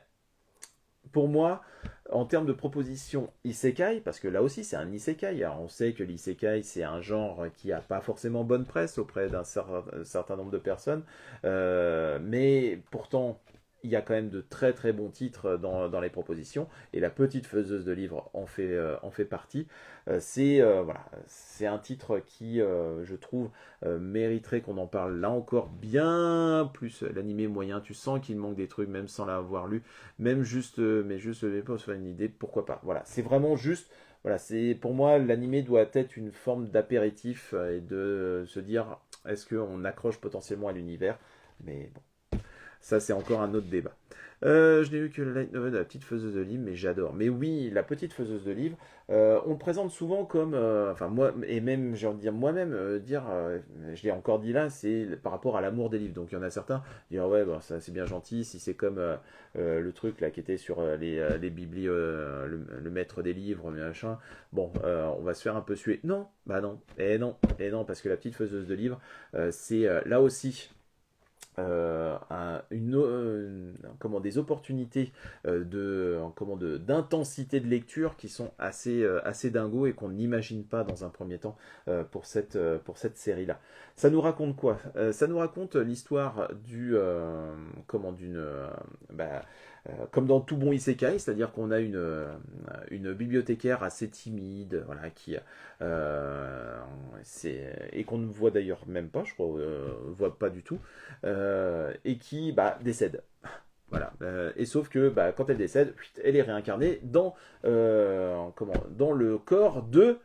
pour moi, en termes de proposition isekai, parce que là aussi c'est un isekai, alors on sait que l'isekai c'est un genre qui n'a pas forcément bonne presse auprès d'un certain nombre de personnes, mais pourtant il y a quand même de très très bons titres dans les propositions, et la petite faiseuse de livres en fait partie. C'est un titre qui, je trouve, mériterait qu'on en parle là encore bien plus. L'animé moyen, tu sens qu'il manque des trucs même sans l'avoir lu, même juste, mais juste pour se faire une idée, pourquoi pas. Voilà, c'est vraiment juste. Voilà, c'est pour moi l'animé doit être une forme d'apéritif et de se dire est-ce qu'on accroche potentiellement à l'univers, mais bon. Ça, c'est encore un autre débat. Je n'ai vu que le light novel de la petite faiseuse de livres, mais j'adore. Mais oui, la petite faiseuse de livres, on le présente souvent comme, enfin moi, et même, j'ai envie de dire moi-même, je l'ai encore dit là, c'est par rapport à l'amour des livres. Donc il y en a certains qui disent ouais, bon, ça c'est bien gentil, si c'est comme le truc là qui était sur les bibli, le maître des livres, machin. Bon, on va se faire un peu suer. Non, bah non, et non, parce que la petite faiseuse de livres, c'est là aussi des opportunités d'intensité de lecture qui sont assez dingos et qu'on n'imagine pas dans un premier temps pour cette série-là. Ça nous raconte quoi? Ça nous raconte l'histoire comme dans tout bon isekai, c'est-à-dire qu'on a une bibliothécaire assez timide, voilà, et qu'on ne voit d'ailleurs même pas, je crois, on ne voit pas du tout, et qui décède. Voilà. Et sauf que quand elle décède, elle est réincarnée dans le corps de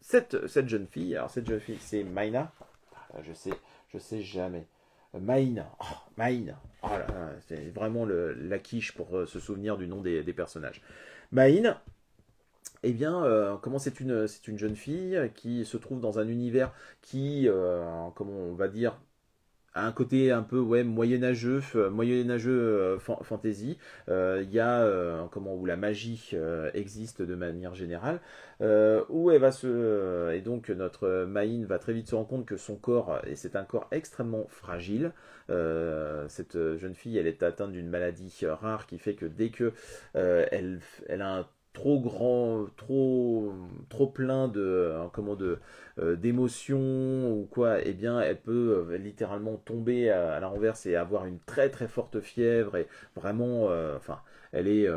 cette jeune fille. Alors cette jeune fille, c'est Maina. Je sais jamais. Maïna. Oh, Maïna. Oh là là, c'est vraiment la quiche pour se souvenir du nom des personnages. Maïna, eh bien, c'est une jeune fille qui se trouve dans un univers qui, comment on va dire, un côté un peu moyenâgeux, fantasy. Il y a où la magie existe de manière générale, où elle va et donc notre Maïn va très vite se rendre compte que son corps, et c'est un corps extrêmement fragile. Cette jeune fille, elle est atteinte d'une maladie rare qui fait que dès que elle a un trop plein d'émotions ou quoi, eh bien, elle peut littéralement tomber à l'inverse et avoir une très très forte fièvre et vraiment, elle est,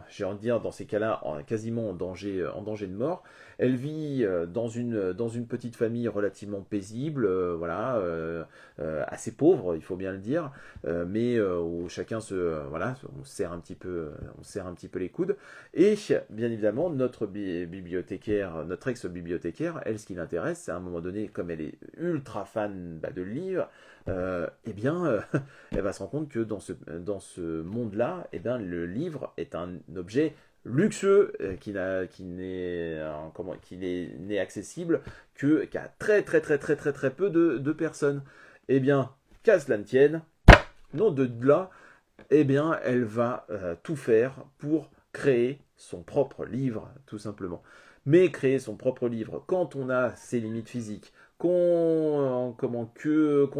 j'ai envie de dire, dans ces cas-là, quasiment en danger de mort. Elle vit dans une petite famille relativement paisible, assez pauvre, il faut bien le dire, mais où chacun on serre un petit peu les coudes. Et bien évidemment, notre bibliothécaire, notre ex-bibliothécaire, elle, ce qui l'intéresse, c'est à un moment donné, comme elle est ultra fan de livres, eh bien, elle va se rendre compte que dans ce monde-là, eh bien, le livre est un objet luxueux n'est accessible qu'à très très très très très très peu de personnes. Eh bien, qu'à cela ne tienne, non de là, eh bien, elle va tout faire pour créer son propre livre, tout simplement. Mais créer son propre livre, quand on a ses limites physiques, qu'on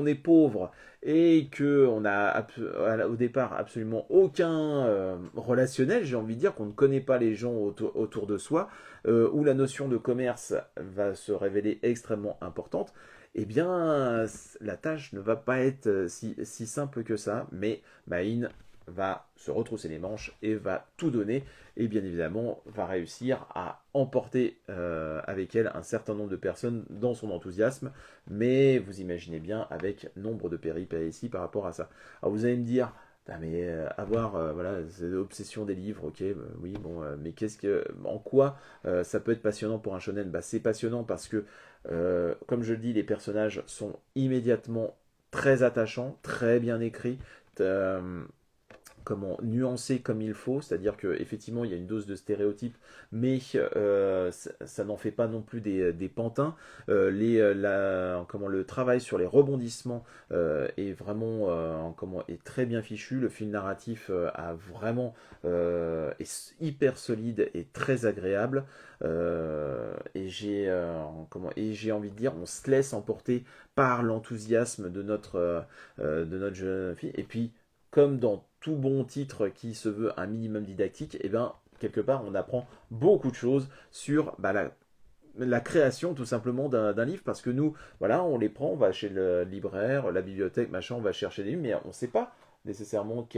est pauvre et qu'on a au départ absolument aucun relationnel, j'ai envie de dire qu'on ne connaît pas les gens autour de soi, où la notion de commerce va se révéler extrêmement importante, eh bien, la tâche ne va pas être si simple que ça, mais Maïn va se retrousser les manches et va tout donner, et bien évidemment va réussir à emporter avec elle un certain nombre de personnes dans son enthousiasme, mais vous imaginez bien avec nombre de péripéties par rapport à ça. Alors vous allez me dire, ah mais voilà, c'est l'obsession des livres, ok, oui, bon, mais en quoi ça peut être passionnant pour un shonen? Bah, c'est passionnant parce que, comme je le dis, les personnages sont immédiatement très attachants, très bien écrits, euh, nuancés comme il faut, c'est-à-dire qu'effectivement il y a une dose de stéréotypes, mais ça n'en fait pas non plus des pantins. Le travail sur les rebondissements est vraiment est très bien fichu. Le fil narratif est hyper solide et très agréable. Et j'ai envie de dire, on se laisse emporter par l'enthousiasme de notre jeune fille. Et puis, comme dans tout bon titre qui se veut un minimum didactique, et bien, quelque part, on apprend beaucoup de choses sur la création tout simplement d'un livre, parce que nous, voilà, on les prend, on va chez le libraire, la bibliothèque, machin, on va chercher des livres, mais on ne sait pas nécessairement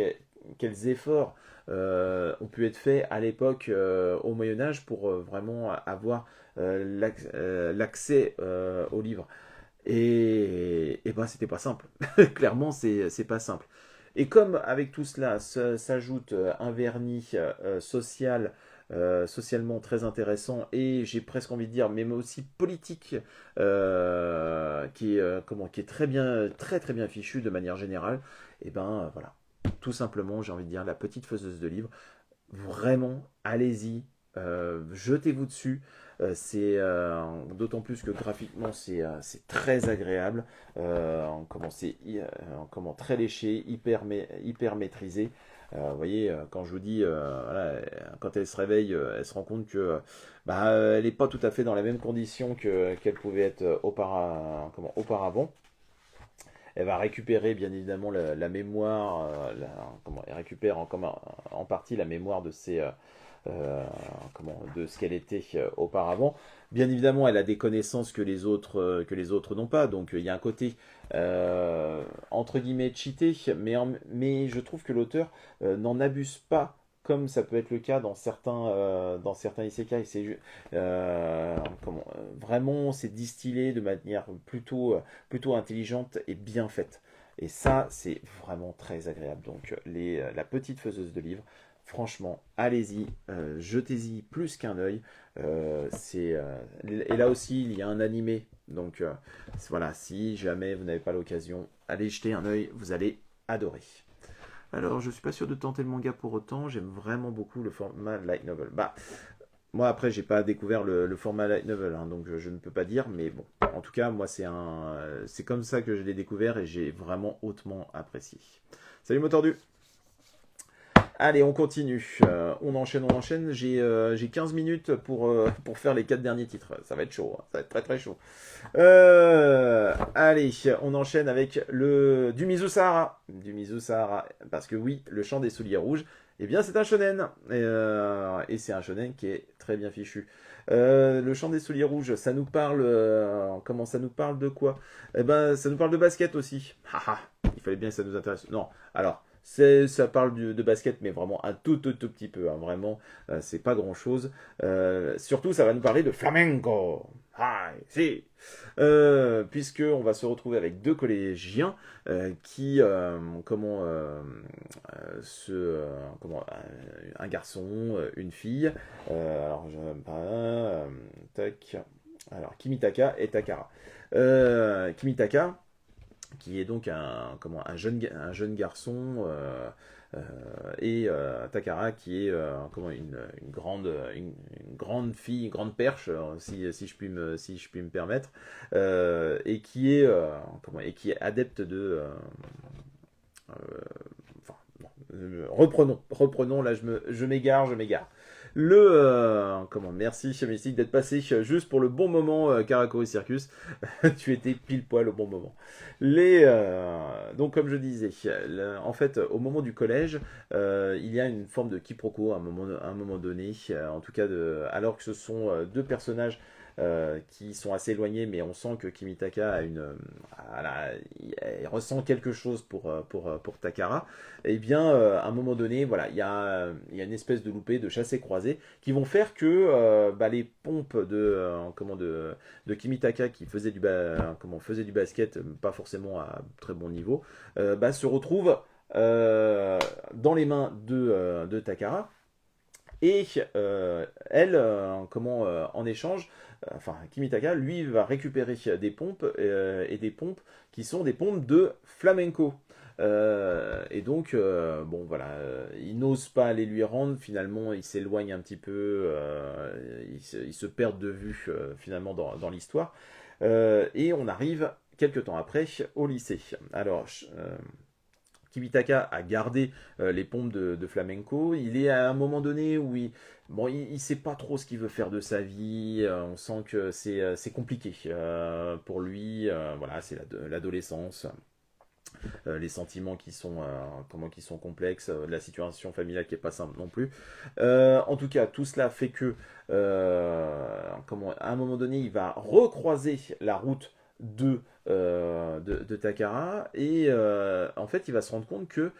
quels efforts ont pu être faits à l'époque au Moyen-Âge pour vraiment avoir l'accès aux livres. Et ben, c'était pas simple. Clairement, c'est pas simple. Et comme avec tout cela s'ajoute un vernis socialement très intéressant, et j'ai presque envie de dire, mais aussi politique, qui est très très bien fichu de manière générale, et ben voilà, tout simplement, j'ai envie de dire, la petite faiseuse de livres, vraiment, allez-y, jetez-vous dessus. C'est d'autant plus que graphiquement c'est très agréable, très léché, hyper maîtrisé. Vous voyez, quand je vous dis, voilà, quand elle se réveille, elle se rend compte que elle n'est pas tout à fait dans les mêmes conditions qu'elle pouvait être auparavant. Elle va récupérer bien évidemment la mémoire, elle récupère en partie la mémoire de de ce qu'elle était auparavant. Bien évidemment, elle a des connaissances que les autres n'ont pas, donc il y a un côté entre guillemets cheaté, mais je trouve que l'auteur n'en abuse pas. Comme ça peut être le cas dans certains isekai, vraiment c'est distillé de manière plutôt intelligente et bien faite. Et ça, c'est vraiment très agréable. Donc, la petite faiseuse de livres, franchement, allez-y, jetez-y plus qu'un œil. Et là aussi, il y a un animé. Donc, voilà, si jamais vous n'avez pas l'occasion, allez jeter un œil, vous allez adorer. Alors, je suis pas sûr de tenter le manga pour autant. J'aime vraiment beaucoup le format light novel. moi après j'ai pas découvert le format light novel, hein, donc je ne peux pas dire, mais bon, en tout cas moi c'est comme ça que je l'ai découvert et j'ai vraiment hautement apprécié. Salut Motordu. Allez, on continue. On enchaîne, on enchaîne. J'ai 15 minutes pour faire les 4 derniers titres. Ça va être chaud, hein. Ça va être très très chaud. Allez, on enchaîne avec du Mizu Sahara. Du Mizu Sahara. Parce que oui, le chant des souliers rouges, eh bien c'est un shonen. Et c'est un shonen qui est très bien fichu. Le chant des souliers rouges, ça nous parle... comment ça nous parle de quoi? Eh ben, ça nous parle de basket aussi. Haha, il fallait bien que ça nous intéresse. Non, alors... Ça parle de basket, mais vraiment un tout petit peu. Hein, vraiment, c'est pas grand chose. Surtout, ça va nous parler de flamenco. Ah, si. Puisque on va se retrouver avec deux collégiens qui, un garçon, une fille. Alors, je tac. Alors, Kimitaka et Takara. Kimitaka qui est donc un jeune garçon, et Takara qui est une grande fille, une grande perche, si je puis me permettre, et qui est adepte de... enfin, bon, reprenons, là je m'égare. Merci Mystique d'être passé juste pour le bon moment, Karakuri Circus. Tu étais pile poil au bon moment. Donc comme je disais, en fait, au moment du collège, il y a une forme de quiproquo à un moment donné, en tout cas, alors que ce sont deux personnages qui sont assez éloignés, mais on sent que Kimitaka il ressent quelque chose pour Takara. Et bien, à un moment donné, voilà, il y a une espèce de loupé, de chassé-croisé, qui vont faire que les pompes de Kimitaka qui faisait faisait du basket, pas forcément à très bon niveau, se retrouvent dans les mains de Takara. Et elle, en échange, Kimitaka, lui, va récupérer des pompes, et des pompes qui sont des pompes de flamenco. Et donc, bon voilà, il n'ose pas aller lui rendre, finalement il s'éloigne un petit peu, il se perd de vue finalement dans l'histoire. Et on arrive quelques temps après au lycée. Alors, Kimitaka a gardé les pompes de flamenco. Il est à un moment donné où il sait pas trop ce qu'il veut faire de sa vie. On sent que c'est compliqué pour lui. Voilà, c'est l'adolescence. Les sentiments qui sont complexes, la situation familiale qui est pas simple non plus. En tout cas, tout cela fait que à un moment donné, il va recroiser la route de Takara, et en fait il va se rendre compte que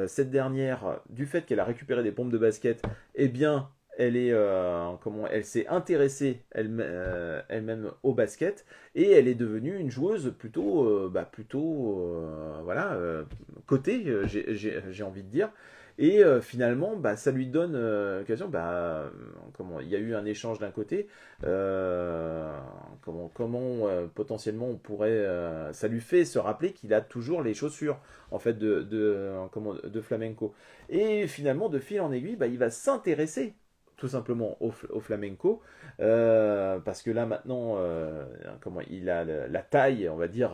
cette dernière, du fait qu'elle a récupéré des pompes de basket, eh bien elle s'est intéressée elle-même au basket, et elle est devenue une joueuse voilà, cotée, j'ai envie de dire. Et finalement, ça lui donne l'occasion, il y a eu un échange d'un côté, potentiellement on pourrait, ça lui fait se rappeler qu'il a toujours les chaussures en fait de flamenco. Et finalement, de fil en aiguille, il va s'intéresser tout simplement au flamenco, parce que là maintenant, il a la taille, on va dire,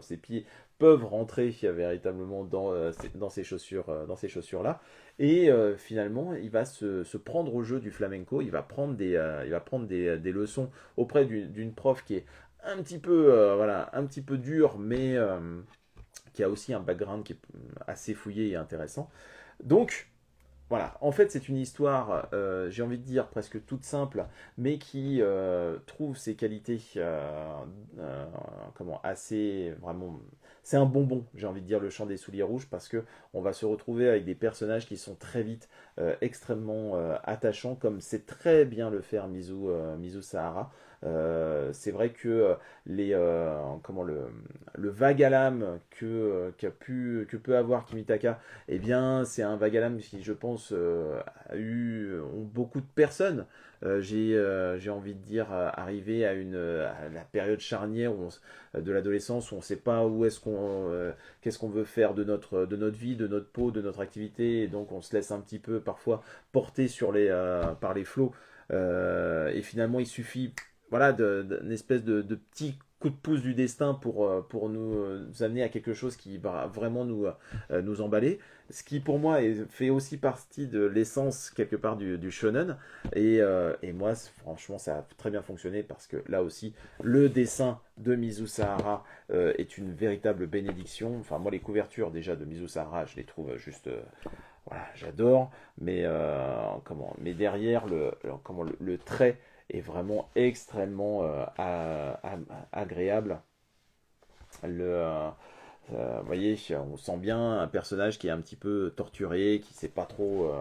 ses pieds peuvent rentrer véritablement dans ces chaussures là, et finalement il va se prendre au jeu du flamenco. Il va prendre des leçons auprès d'une prof qui est un petit peu un petit peu dure, mais qui a aussi un background qui est assez fouillé et intéressant. Donc voilà, en fait c'est une histoire, j'ai envie de dire presque toute simple, mais qui trouve ses qualités assez vraiment... C'est un bonbon, j'ai envie de dire, le chant des souliers rouges, parce que on va se retrouver avec des personnages qui sont très vite extrêmement attachants, comme c'est très bien le faire Mizu Sahara. C'est vrai que comment le vague à l'âme que peut avoir Kimitaka, eh bien, c'est un vague à l'âme qui, je pense, ont beaucoup de personnes. J'ai envie de dire, arrivé à la période charnière de l'adolescence où on ne sait pas où est-ce qu'est-ce qu'on veut faire de notre vie, de notre peau, de notre activité, et donc on se laisse un petit peu parfois porter par les flots. Et finalement, il suffit voilà, d'une espèce de petit coup de pouce du destin pour nous amener à quelque chose qui va vraiment nous emballer. Ce qui pour moi fait aussi partie de l'essence quelque part du shonen. Et moi, franchement, ça a très bien fonctionné parce que là aussi, le dessin de Mizu Sahara est une véritable bénédiction. Enfin, moi, les couvertures déjà de Mizu Sahara, je les trouve juste... voilà, j'adore, mais derrière, le trait est vraiment extrêmement agréable. Vous voyez, on sent bien un personnage qui est un petit peu torturé, qui sait pas trop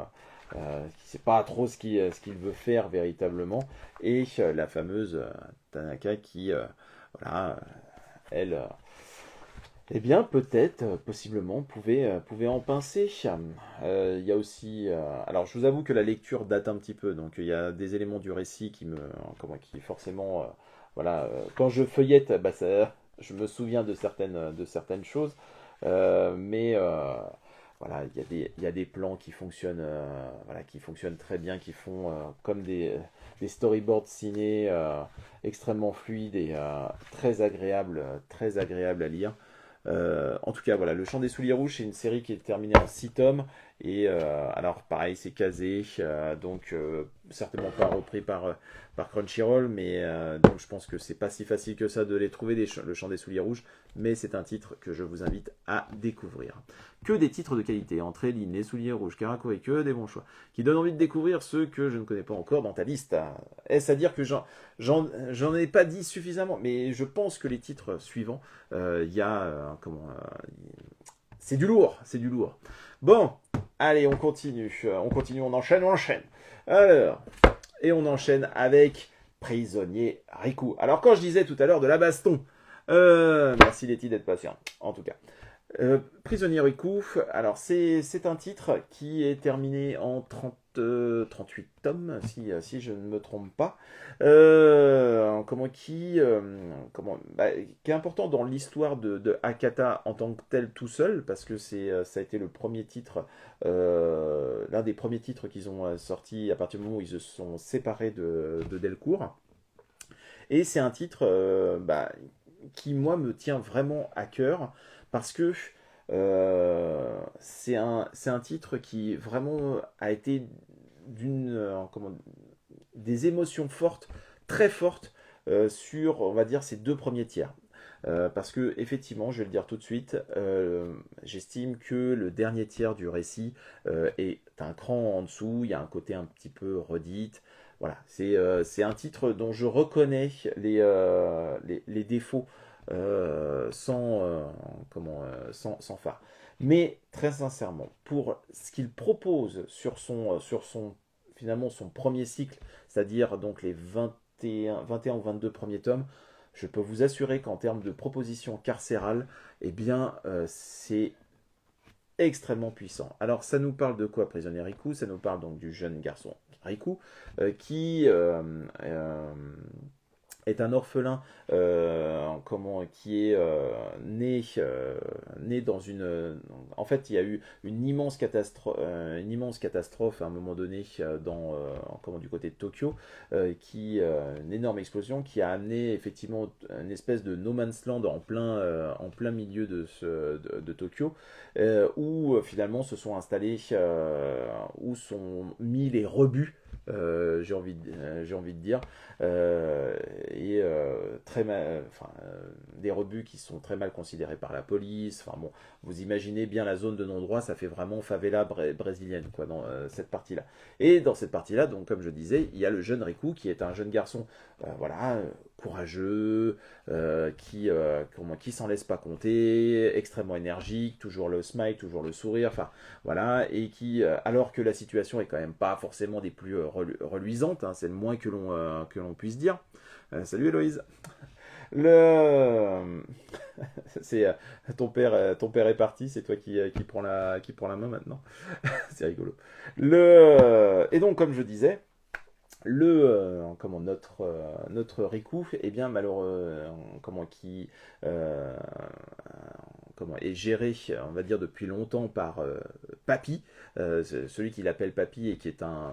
ce qu'il veut faire véritablement, et la fameuse Tanaka qui, voilà, elle, eh bien, peut-être, possiblement, pouvait en pincer. Il y a aussi... alors, je vous avoue que la lecture date un petit peu, donc il y a des éléments du récit qui forcément... voilà, quand je feuillette, bah, je me souviens de certaines choses, mais voilà, il y a des plans qui fonctionnent, voilà, qui fonctionnent très bien, qui font comme des storyboards ciné extrêmement fluides et très agréables à lire. En tout cas, voilà, Le Chant des Souliers Rouges, c'est une série qui est terminée en 6 tomes. Et alors, pareil, c'est casé, donc certainement pas repris par Crunchyroll, mais donc je pense que c'est pas si facile que ça de les trouver, Le Chant des Souliers Rouges, mais c'est un titre que je vous invite à découvrir. Que des titres de qualité, entre Eline, Les Souliers Rouges, Karakuri, que des bons choix, qui donnent envie de découvrir ceux que je ne connais pas encore dans ta liste. Est-ce à dire que j'en ai pas dit suffisamment, mais je pense que les titres suivants, il y a c'est du lourd, c'est du lourd. Bon, allez, on enchaîne. Alors, et on enchaîne avec Prisonnier Riku. Alors quand je disais tout à l'heure de la baston, merci Letty d'être patient, en tout cas. Prisonnier Riku, alors c'est un titre qui est terminé en 38 tomes, si je ne me trompe pas, qui est important dans l'histoire de Hakata en tant que tel tout seul, parce que ça a été le premier titre, l'un des premiers titres qu'ils ont sorti à partir du moment où ils se sont séparés de Delcourt. Et c'est un titre qui, moi, me tient vraiment à cœur, parce que c'est un titre qui vraiment a été des émotions fortes, très fortes, sur, on va dire, ces deux premiers tiers. Parce que, effectivement, je vais le dire tout de suite, j'estime que le dernier tiers du récit est un cran en dessous, il y a un côté un petit peu redite. Voilà, c'est un titre dont je reconnais les défauts sans phare. Mais très sincèrement, pour ce qu'il propose finalement son premier cycle, c'est-à-dire donc les 21 ou 22 premiers tomes, je peux vous assurer qu'en termes de proposition carcérale, eh bien, c'est extrêmement puissant. Alors, ça nous parle de quoi, Prisonnier Riku? Ça nous parle donc du jeune garçon Riku, qui est un orphelin qui est né dans une... En fait, il y a eu une immense catastrophe à un moment donné du côté de Tokyo, une énorme explosion qui a amené effectivement une espèce de no man's land en plein milieu de Tokyo, où finalement se sont installés, où sont mis les rebuts, j'ai envie de dire, des rebuts qui sont très mal considérés par la police. Enfin bon, vous imaginez bien la zone de non-droit, ça fait vraiment favela brésilienne quoi, dans cette partie-là. Et dans cette partie-là, donc comme je disais, il y a le jeune Riku qui est un jeune garçon, courageux, qui s'en laisse pas compter, extrêmement énergique, toujours le smile, toujours le sourire, enfin voilà, et qui, alors que la situation est quand même pas forcément des plus reluisantes, hein, c'est le moins que l'on puisse dire, Salut Héloïse. Le... c'est ton père est parti, c'est toi qui prend la main maintenant. C'est rigolo. Et donc, comme je disais, notre Riku, eh bien malheureux, euh, est géré, on va dire depuis longtemps par Papy, celui qu'il appelle Papy et qui est un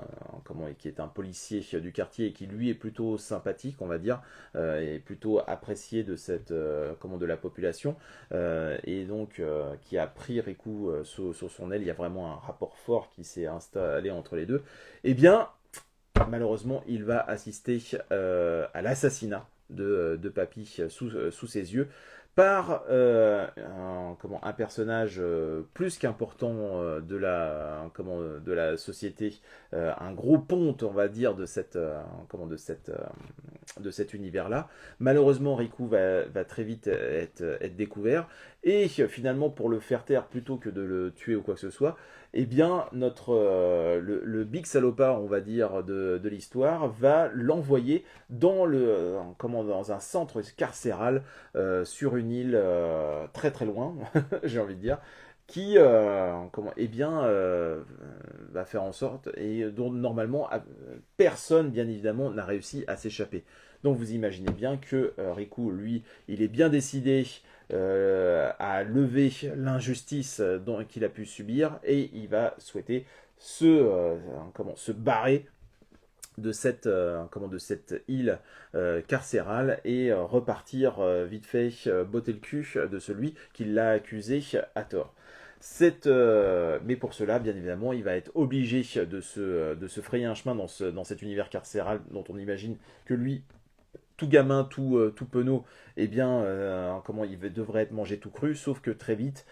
policier du quartier et qui lui est plutôt sympathique, on va dire, et plutôt apprécié de la population, et donc qui a pris Riku sur son aile. Il y a vraiment un rapport fort qui s'est installé entre les deux. Eh bien, malheureusement, il va assister à l'assassinat de Papy sous ses yeux par un personnage plus qu'important de la société, un gros ponte, on va dire, de cet univers-là. Malheureusement, Riku va très vite être découvert, et finalement, pour le faire taire, plutôt que de le tuer ou quoi que ce soit, eh bien, le big salopard, on va dire, de l'histoire, va l'envoyer dans un centre carcéral sur une île très très loin, j'ai envie de dire, qui va faire en sorte, et dont normalement personne, bien évidemment, n'a réussi à s'échapper. Donc vous imaginez bien que Riku, lui, il est bien décidé à lever l'injustice qu'il a pu subir, et il va souhaiter se barrer de cette île carcérale, et repartir vite fait botter le cul de celui qui l'a accusé à tort. Mais pour cela, bien évidemment, il va être obligé de se frayer un chemin dans cet univers carcéral dont on imagine que lui, tout gamin, tout penaud, eh bien, il devrait être mangé tout cru, sauf que très vite,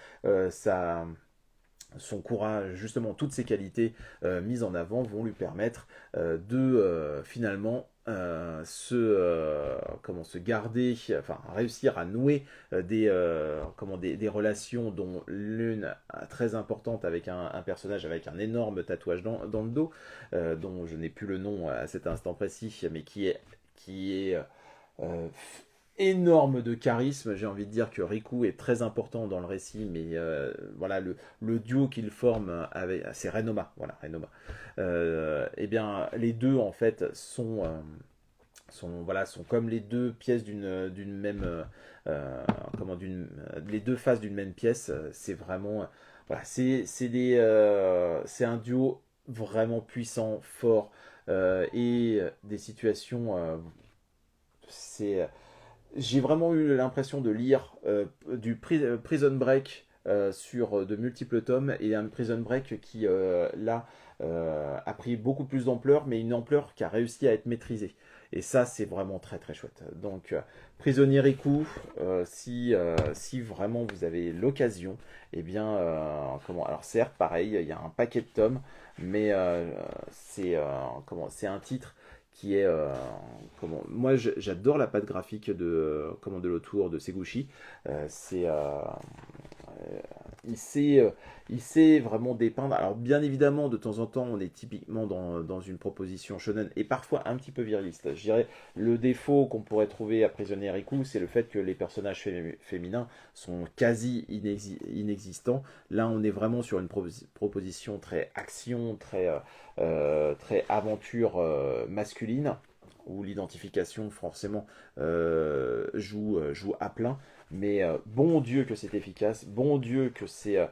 son courage, justement, toutes ses qualités mises en avant vont lui permettre de finalement se garder, enfin réussir à nouer des relations, dont l'une très importante avec un personnage avec un énorme tatouage dans le dos, dont je n'ai plus le nom à cet instant précis, mais qui est euh, énorme de charisme. J'ai envie de dire que Riku est très important dans le récit, mais voilà, le duo qu'il forme c'est Renoma, voilà, Renoma. Eh bien, les deux en fait sont comme les deux pièces d'une même les deux faces d'une même pièce. C'est vraiment voilà, c'est un duo vraiment puissant, fort, et des situations c'est j'ai vraiment eu l'impression de lire du Prison Break sur de multiples tomes, et un Prison Break qui, là, a pris beaucoup plus d'ampleur, mais une ampleur qui a réussi à être maîtrisée. Et ça, c'est vraiment très très chouette. Donc, Prisonnier Riku, si vraiment vous avez l'occasion, eh bien, alors certes, pareil, il y a un paquet de tomes, mais c'est un titre qui est moi j'adore la patte graphique de l'auteur de Seguchi. C'est il sait vraiment dépeindre. Alors bien évidemment, de temps en temps, on est typiquement dans une proposition shonen, et parfois un petit peu viriliste. Je dirais le défaut qu'on pourrait trouver à Prisonnier Riku, c'est le fait que les personnages féminins sont quasi inexistants. Là, on est vraiment sur une proposition très action, très aventure masculine, où l'identification forcément joue à plein. Mais bon Dieu que c'est efficace, bon Dieu que c'est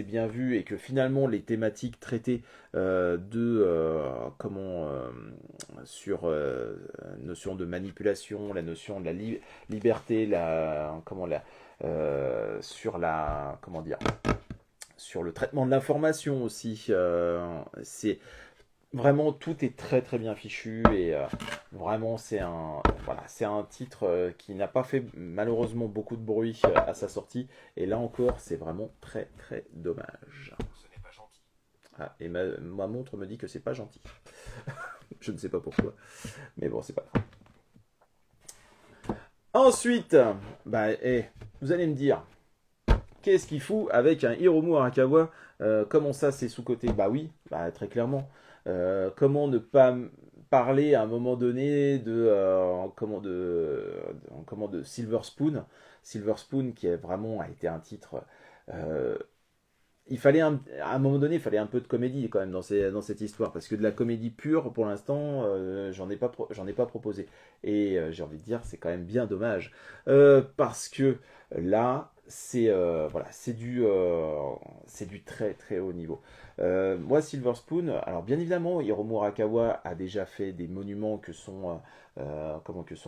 bien vu, et que finalement les thématiques traitées sur notion de manipulation, la notion de la liberté, sur le traitement de l'information aussi, c'est vraiment, tout est très très bien fichu, et vraiment c'est un titre qui n'a pas fait malheureusement beaucoup de bruit à sa sortie, et là encore c'est vraiment très très dommage. Ce n'est pas gentil. Ah, et ma montre me dit que c'est pas gentil. Je ne sais pas pourquoi, mais bon, c'est pas grave. Ensuite, vous allez me dire, qu'est-ce qu'il fout avec un Hiromu Arakawa? Comment ça, c'est sous-côté? Bah oui, très clairement. Comment ne pas parler à un moment donné de Silver Spoon. Silver Spoon qui est vraiment a été un titre. euh, il fallait à un moment donné, il fallait un peu de comédie quand même dans cette histoire, parce que de la comédie pure, pour l'instant, j'en ai pas proposé. Et j'ai envie de dire, c'est quand même bien dommage, parce que là, c'est du très très haut niveau. Moi, Silver Spoon, alors bien évidemment, Hiromu Arakawa a déjà fait des monuments que sont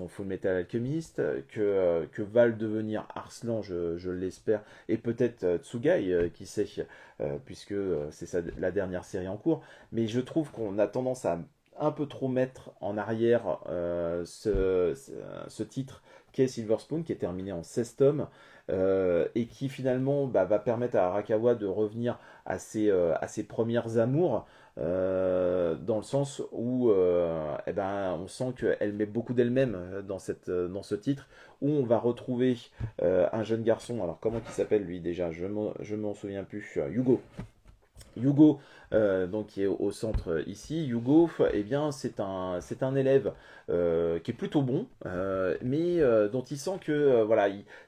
Full Metal Alchemist, que va le devenir Arslan, je l'espère, et peut-être Tsugai, qui sait, puisque la dernière série en cours. Mais je trouve qu'on a tendance à un peu trop mettre en arrière ce titre qu'est Silver Spoon, qui est terminé en 16 tomes, et qui finalement va permettre à Arakawa de revenir à ses premières amours, dans le sens où on sent qu'elle met beaucoup d'elle-même dans ce titre, où on va retrouver un jeune garçon, alors comment il s'appelle lui déjà, je m'en souviens plus, Hugo. Hugo, donc qui est au centre ici. Hugo, eh bien, c'est un élève qui est plutôt bon, mais dont il sent que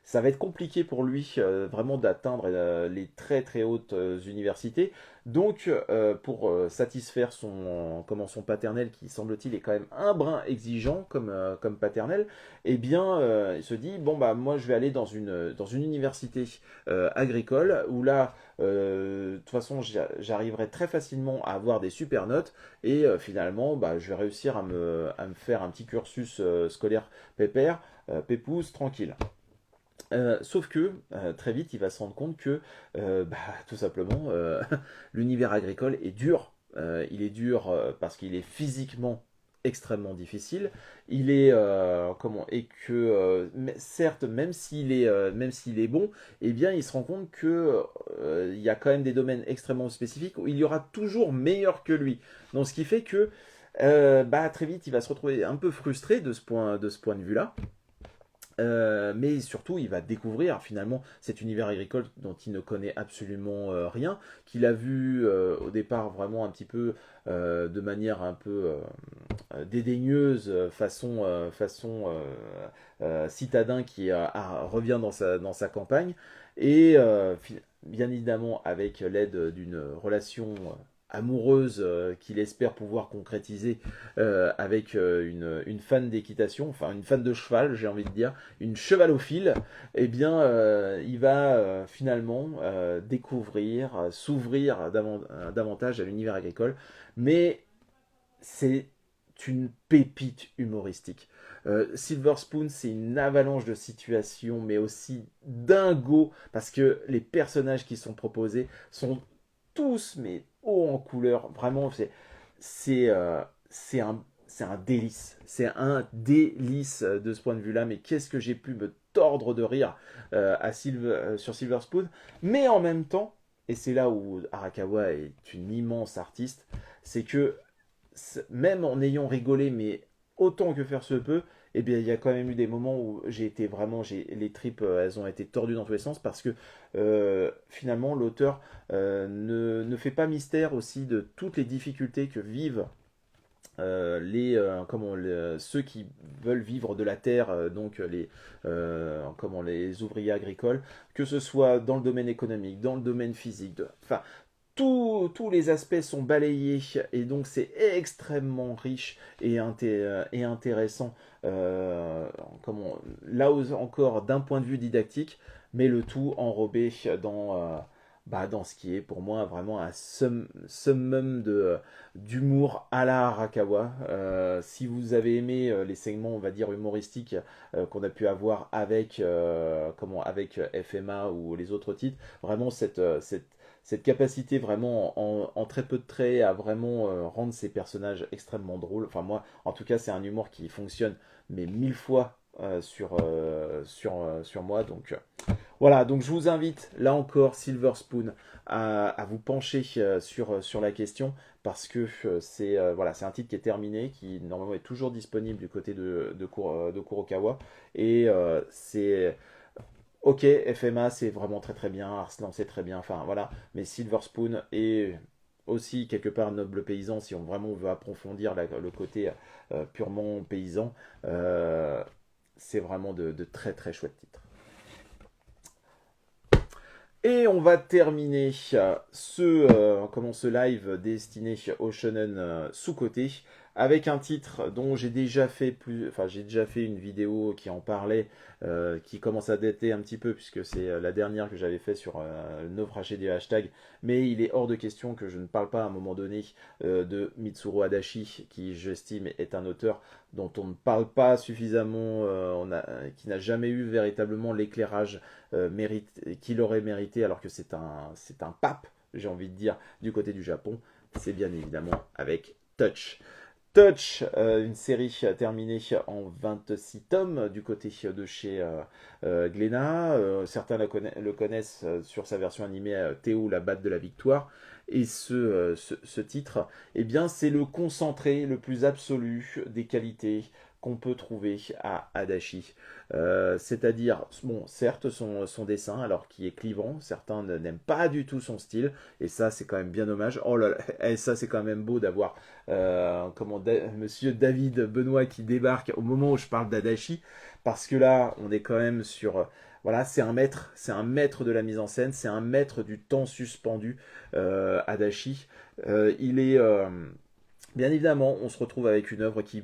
ça va être compliqué pour lui vraiment d'atteindre les très très hautes universités. Donc, pour satisfaire son paternel, qui semble-t-il est quand même un brin exigeant comme paternel, eh bien, il se dit bon bah moi je vais aller dans une université agricole où là de toute façon, j'arriverai très facilement à avoir des super notes et finalement, je vais réussir à me faire un petit cursus scolaire pépère, pépouze, tranquille. Sauf que très vite, il va se rendre compte que tout simplement, l'univers agricole est dur. Il est dur parce qu'il est physiquement extrêmement difficile. Il est et que certes, même s'il est bon, eh bien, il se rend compte que il y a quand même des domaines extrêmement spécifiques où il y aura toujours meilleur que lui. Donc, ce qui fait que très vite, il va se retrouver un peu frustré de ce point de vue-là. Mais surtout, il va découvrir finalement cet univers agricole dont il ne connaît absolument rien, qu'il a vu au départ vraiment un petit peu de manière un peu dédaigneuse, façon citadin qui revient dans sa campagne, et bien évidemment avec l'aide d'une relation amoureuse qu'il espère pouvoir concrétiser avec une fan d'équitation, enfin une fan de cheval, j'ai envie de dire, une chevalophile, eh bien, il va finalement découvrir, s'ouvrir davantage à l'univers agricole, mais c'est une pépite humoristique. Silver Spoon, c'est une avalanche de situations, mais aussi dingo, parce que les personnages qui sont proposés sont tous, mais haut en couleur. Vraiment, c'est euh, c'est un, c'est un délice. C'est un délice de ce point de vue-là, mais qu'est-ce que j'ai pu me tordre de rire sur Silver Spoon. Mais en même temps, et c'est là où Arakawa est une immense artiste, c'est que même en ayant rigolé, mais autant que faire se peut, eh bien, il y a quand même eu des moments où j'ai été vraiment, les tripes, elles ont été tordues dans tous les sens parce que finalement, l'auteur ne fait pas mystère aussi de toutes les difficultés que vivent ceux qui veulent vivre de la terre, donc les ouvriers agricoles, que ce soit dans le domaine économique, dans le domaine physique, enfin, tous les aspects sont balayés et donc c'est extrêmement riche et intéressant, là encore d'un point de vue didactique, mais le tout enrobé dans ce qui est pour moi vraiment un summum d'humour à la Arakawa. Si vous avez aimé les segments, on va dire, humoristiques qu'on a pu avoir avec FMA ou les autres titres, vraiment cette capacité vraiment en très peu de traits à vraiment rendre ces personnages extrêmement drôles. Enfin moi, en tout cas, c'est un humour qui fonctionne mais mille fois sur moi. Donc voilà, donc je vous invite là encore, Silver Spoon, à vous pencher sur la question parce que c'est un titre qui est terminé, qui normalement est toujours disponible du côté de Kurokawa et c'est ok, FMA c'est vraiment très très bien, Arslan c'est très bien, enfin voilà, mais Silver Spoon est aussi quelque part noble paysan si on vraiment veut approfondir le côté purement paysan. C'est vraiment de très très chouettes titres. Et on va terminer ce live destiné au shonen sous-côté avec un titre dont j'ai déjà fait une vidéo qui en parlait, qui commence à dater un petit peu puisque c'est la dernière que j'avais fait sur le naufragé des hashtags, mais il est hors de question que je ne parle pas à un moment donné de Mitsuru Adachi, qui j'estime est un auteur dont on ne parle pas suffisamment, qui n'a jamais eu véritablement l'éclairage qu'il aurait mérité, alors que c'est un pape, j'ai envie de dire, du côté du Japon. C'est bien évidemment avec Touch. Touch, une série terminée en 26 tomes du côté de chez Glénat. Certains le connaissent sur sa version animée Théo, la batte de la victoire. Et ce titre, eh bien, c'est le concentré le plus absolu des qualités qu'on peut trouver à Adachi. C'est-à-dire, bon, certes, son dessin, alors qui est clivant, certains n'aiment pas du tout son style, et ça, c'est quand même bien dommage. Oh là là, et ça, c'est quand même beau d'avoir Monsieur David Benoît qui débarque au moment où je parle d'Adachi, parce que là, on est quand même sur... voilà, c'est un maître de la mise en scène, c'est un maître du temps suspendu, Adachi. Il est... bien évidemment, on se retrouve avec une œuvre qui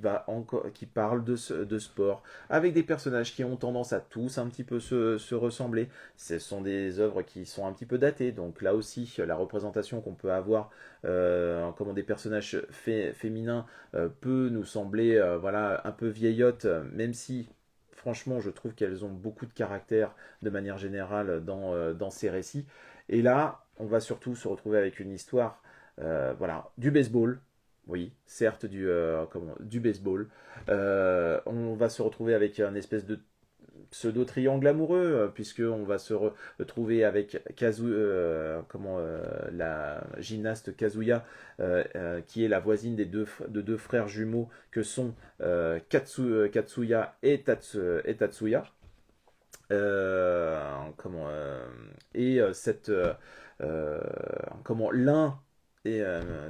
parle de sport, avec des personnages qui ont tendance à tous un petit peu se ressembler. Ce sont des œuvres qui sont un petit peu datées, donc là aussi, la représentation qu'on peut avoir, des personnages féminins, peut nous sembler, voilà, un peu vieillotte, même si, franchement, je trouve qu'elles ont beaucoup de caractère de manière générale dans ces récits. Et là, on va surtout se retrouver avec une histoire, voilà, du baseball. Oui, certes, du baseball. On va se retrouver avec un espèce de pseudo-triangle amoureux, puisqu'on va se retrouver avec la gymnaste Kazuya, qui est la voisine de deux frères jumeaux que sont Katsuya et Tatsuya. Euh, comment et cette l'un et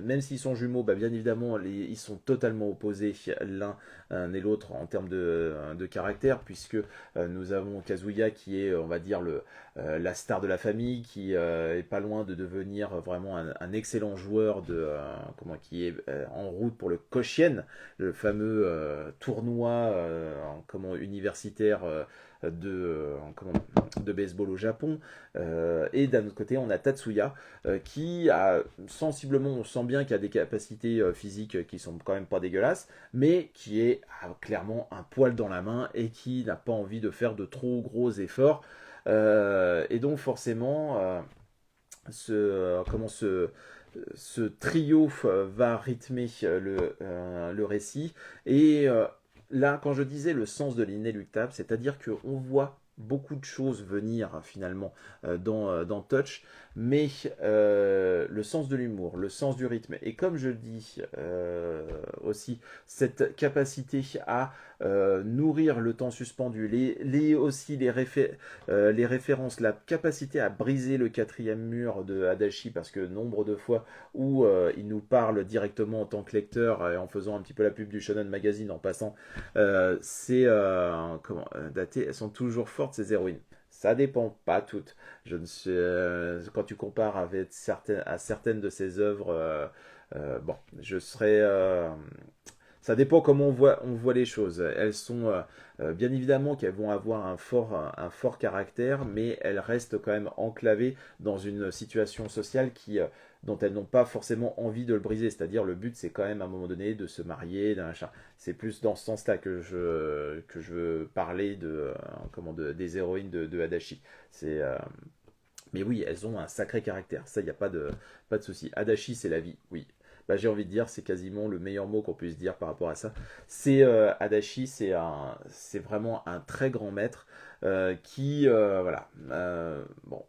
même s'ils sont jumeaux, bah, bien évidemment, ils sont totalement opposés l'un et l'autre en termes de caractère, puisque nous avons Kazuya qui est, on va dire, la star de la famille, qui est pas loin de devenir vraiment un excellent joueur qui est en route pour le Koshien, le fameux tournoi universitaire de baseball au Japon. Et d'un autre côté, on a Tatsuya, qui a sensiblement, on sent bien qu'il a des capacités physiques qui sont quand même pas dégueulasses, mais qui a clairement un poil dans la main et qui n'a pas envie de faire de trop gros efforts. Et donc forcément, ce trio va rythmer le récit. Et là, quand je disais le sens de l'inéluctable, c'est-à-dire qu'on voit beaucoup de choses venir finalement dans Touch, mais le sens de l'humour, le sens du rythme, et comme je le dis aussi, cette capacité à nourrir le temps suspendu, les références, la capacité à briser le quatrième mur de Adachi, parce que nombre de fois où il nous parle directement en tant que lecteur, en faisant un petit peu la pub du Shonen Magazine en passant, daté, elles sont toujours fortes ces héroïnes. Ça dépend, pas toutes. Je ne sais, quand tu compares à certaines de ces œuvres, bon, je serais. Ça dépend comment on voit les choses. Elles sont bien évidemment qu'elles vont avoir un fort caractère, mais elles restent quand même enclavées dans une situation sociale dont elles n'ont pas forcément envie de le briser. C'est-à-dire le but, c'est quand même à un moment donné de se marier, d'un machin. C'est plus dans ce sens-là que je veux parler des héroïnes de Adachi. Mais oui, elles ont un sacré caractère. Ça, il n'y a pas de souci. Adachi, c'est la vie, oui. Bah, j'ai envie de dire, c'est quasiment le meilleur mot qu'on puisse dire par rapport à ça. Adachi, c'est vraiment un très grand maître qui, voilà. Bon,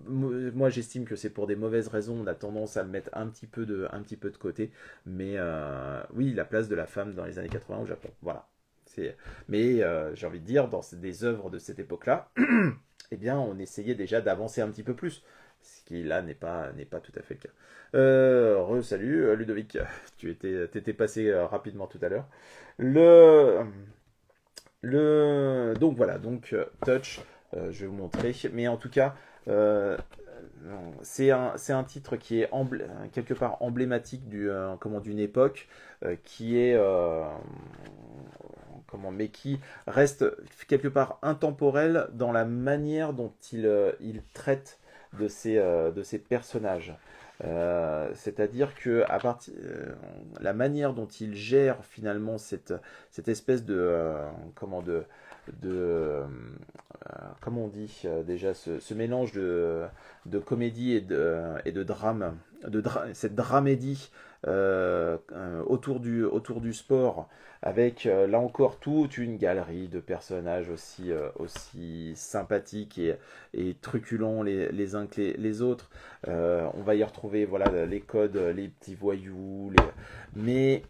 moi, j'estime que c'est pour des mauvaises raisons. On a tendance à le mettre un petit peu de côté. Mais oui, la place de la femme dans les années 80 au Japon. Voilà. Mais j'ai envie de dire, dans des œuvres de cette époque-là, eh bien, on essayait déjà d'avancer un petit peu plus. Ce qui là n'est pas tout à fait le cas. Salut Ludovic, t'étais passé rapidement tout à l'heure. Le, donc voilà, donc Touch, je vais vous montrer, mais en tout cas, euh, c'est un titre qui est quelque part emblématique d'une époque qui est mais qui reste quelque part intemporel dans la manière dont il traite de ces personnages. C'est-à-dire que la manière dont il gère finalement cette espèce de comment on dit déjà ce mélange de comédie et de drame, cette dramédie autour du sport, avec là encore toute une galerie de personnages aussi sympathiques et truculents les uns que les autres. On va y retrouver voilà, les codes, les petits voyous, mais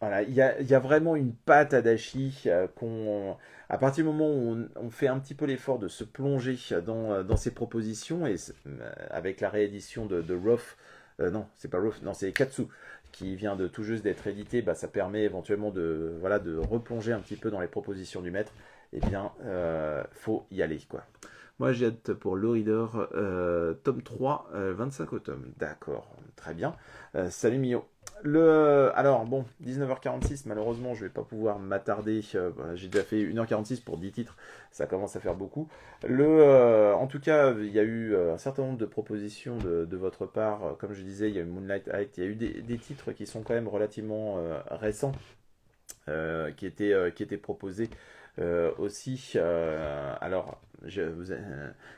voilà, il y a vraiment une patte Adachi à partir du moment où on fait un petit peu l'effort de se plonger dans ses propositions, avec la réédition de Roth, non, c'est pas Roth, non, c'est Katsu, qui vient de tout juste d'être édité, bah, ça permet éventuellement voilà, de replonger un petit peu dans les propositions du maître. Eh bien, faut y aller, quoi. Moi, j'ai hâte pour le Reader, tome 3, 25 au tome. D'accord, très bien. Salut Mio. Alors, bon, 19h46, malheureusement, je vais pas pouvoir m'attarder. J'ai déjà fait 1h46 pour 10 titres, ça commence à faire beaucoup. En tout cas, il y a eu un certain nombre de propositions de votre part. Comme je disais, il y a eu Moonlight Heights, il y a eu des titres qui sont quand même relativement récents, qui étaient proposés aussi. Alors,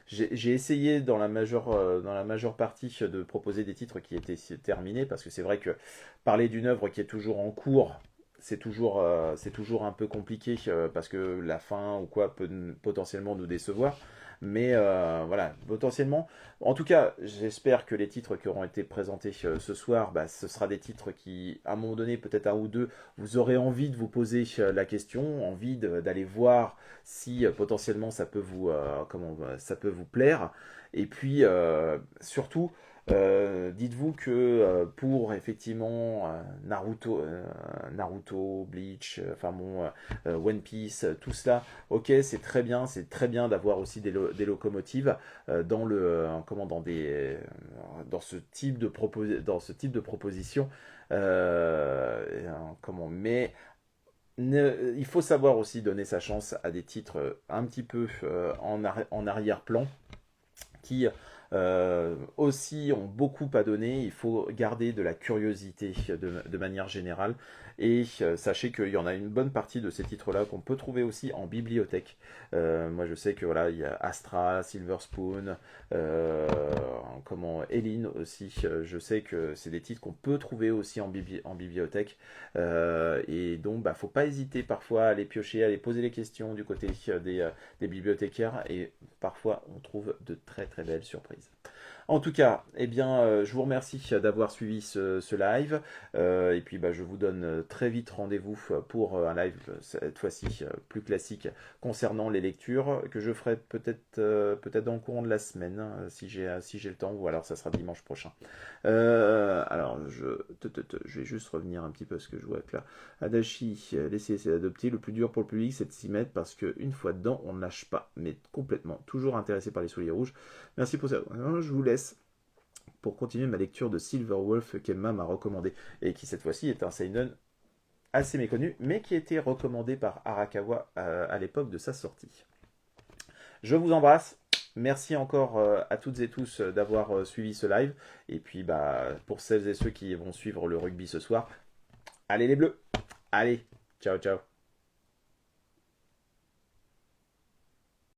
j'ai essayé dans la majeure partie de proposer des titres qui étaient terminés, parce que c'est vrai que parler d'une œuvre qui est toujours en cours, c'est toujours un peu compliqué, parce que la fin ou quoi peut potentiellement nous décevoir. Mais voilà, potentiellement. En tout cas, j'espère que les titres qui auront été présentés ce soir, bah, ce sera des titres qui, à un moment donné, peut-être un ou deux, vous aurez envie de vous poser la question, envie d'aller voir si potentiellement ça peut vous plaire. Et puis, surtout, dites-vous que pour effectivement Naruto, Bleach, enfin bon, One Piece, tout cela, ok, c'est très bien d'avoir aussi des locomotives dans ce type dans ce type de proposition. Mais il faut savoir aussi donner sa chance à des titres un petit peu en arrière-plan qui aussi ont beaucoup à donner. Il faut garder de la curiosité de manière générale. Et sachez qu'il y en a une bonne partie de ces titres-là qu'on peut trouver aussi en bibliothèque. Moi, je sais que voilà, il y a Astra, Silver Spoon, Eileen aussi. Je sais que c'est des titres qu'on peut trouver aussi en bibliothèque. Et donc, bah, faut pas hésiter parfois à les piocher, à les poser les questions du côté des bibliothécaires. Et parfois, on trouve de très très belles surprises. En tout cas, eh bien, je vous remercie d'avoir suivi ce live. Et puis, bah, je vous donne très vite rendez-vous pour un live, cette fois-ci plus classique, concernant les lectures, que je ferai peut-être dans le courant de la semaine, si j'ai le temps, ou alors ça sera dimanche prochain. Alors, je vais juste revenir un petit peu à ce que je vois là. Adachi, laissez adopter. Le plus dur pour le public, c'est de s'y mettre, parce qu'une fois dedans, on ne lâche pas, mais complètement. Toujours intéressé par les souliers rouges. Merci pour ça. Je vous laisse pour continuer ma lecture de Silver Wolf qu'Emma m'a recommandé, et qui cette fois-ci est un seinen assez méconnu, mais qui a été recommandé par Arakawa à l'époque de sa sortie. Je vous embrasse. Merci encore à toutes et tous d'avoir suivi ce live. Et puis, bah, pour celles et ceux qui vont suivre le rugby ce soir, allez les Bleus. Allez, ciao, ciao.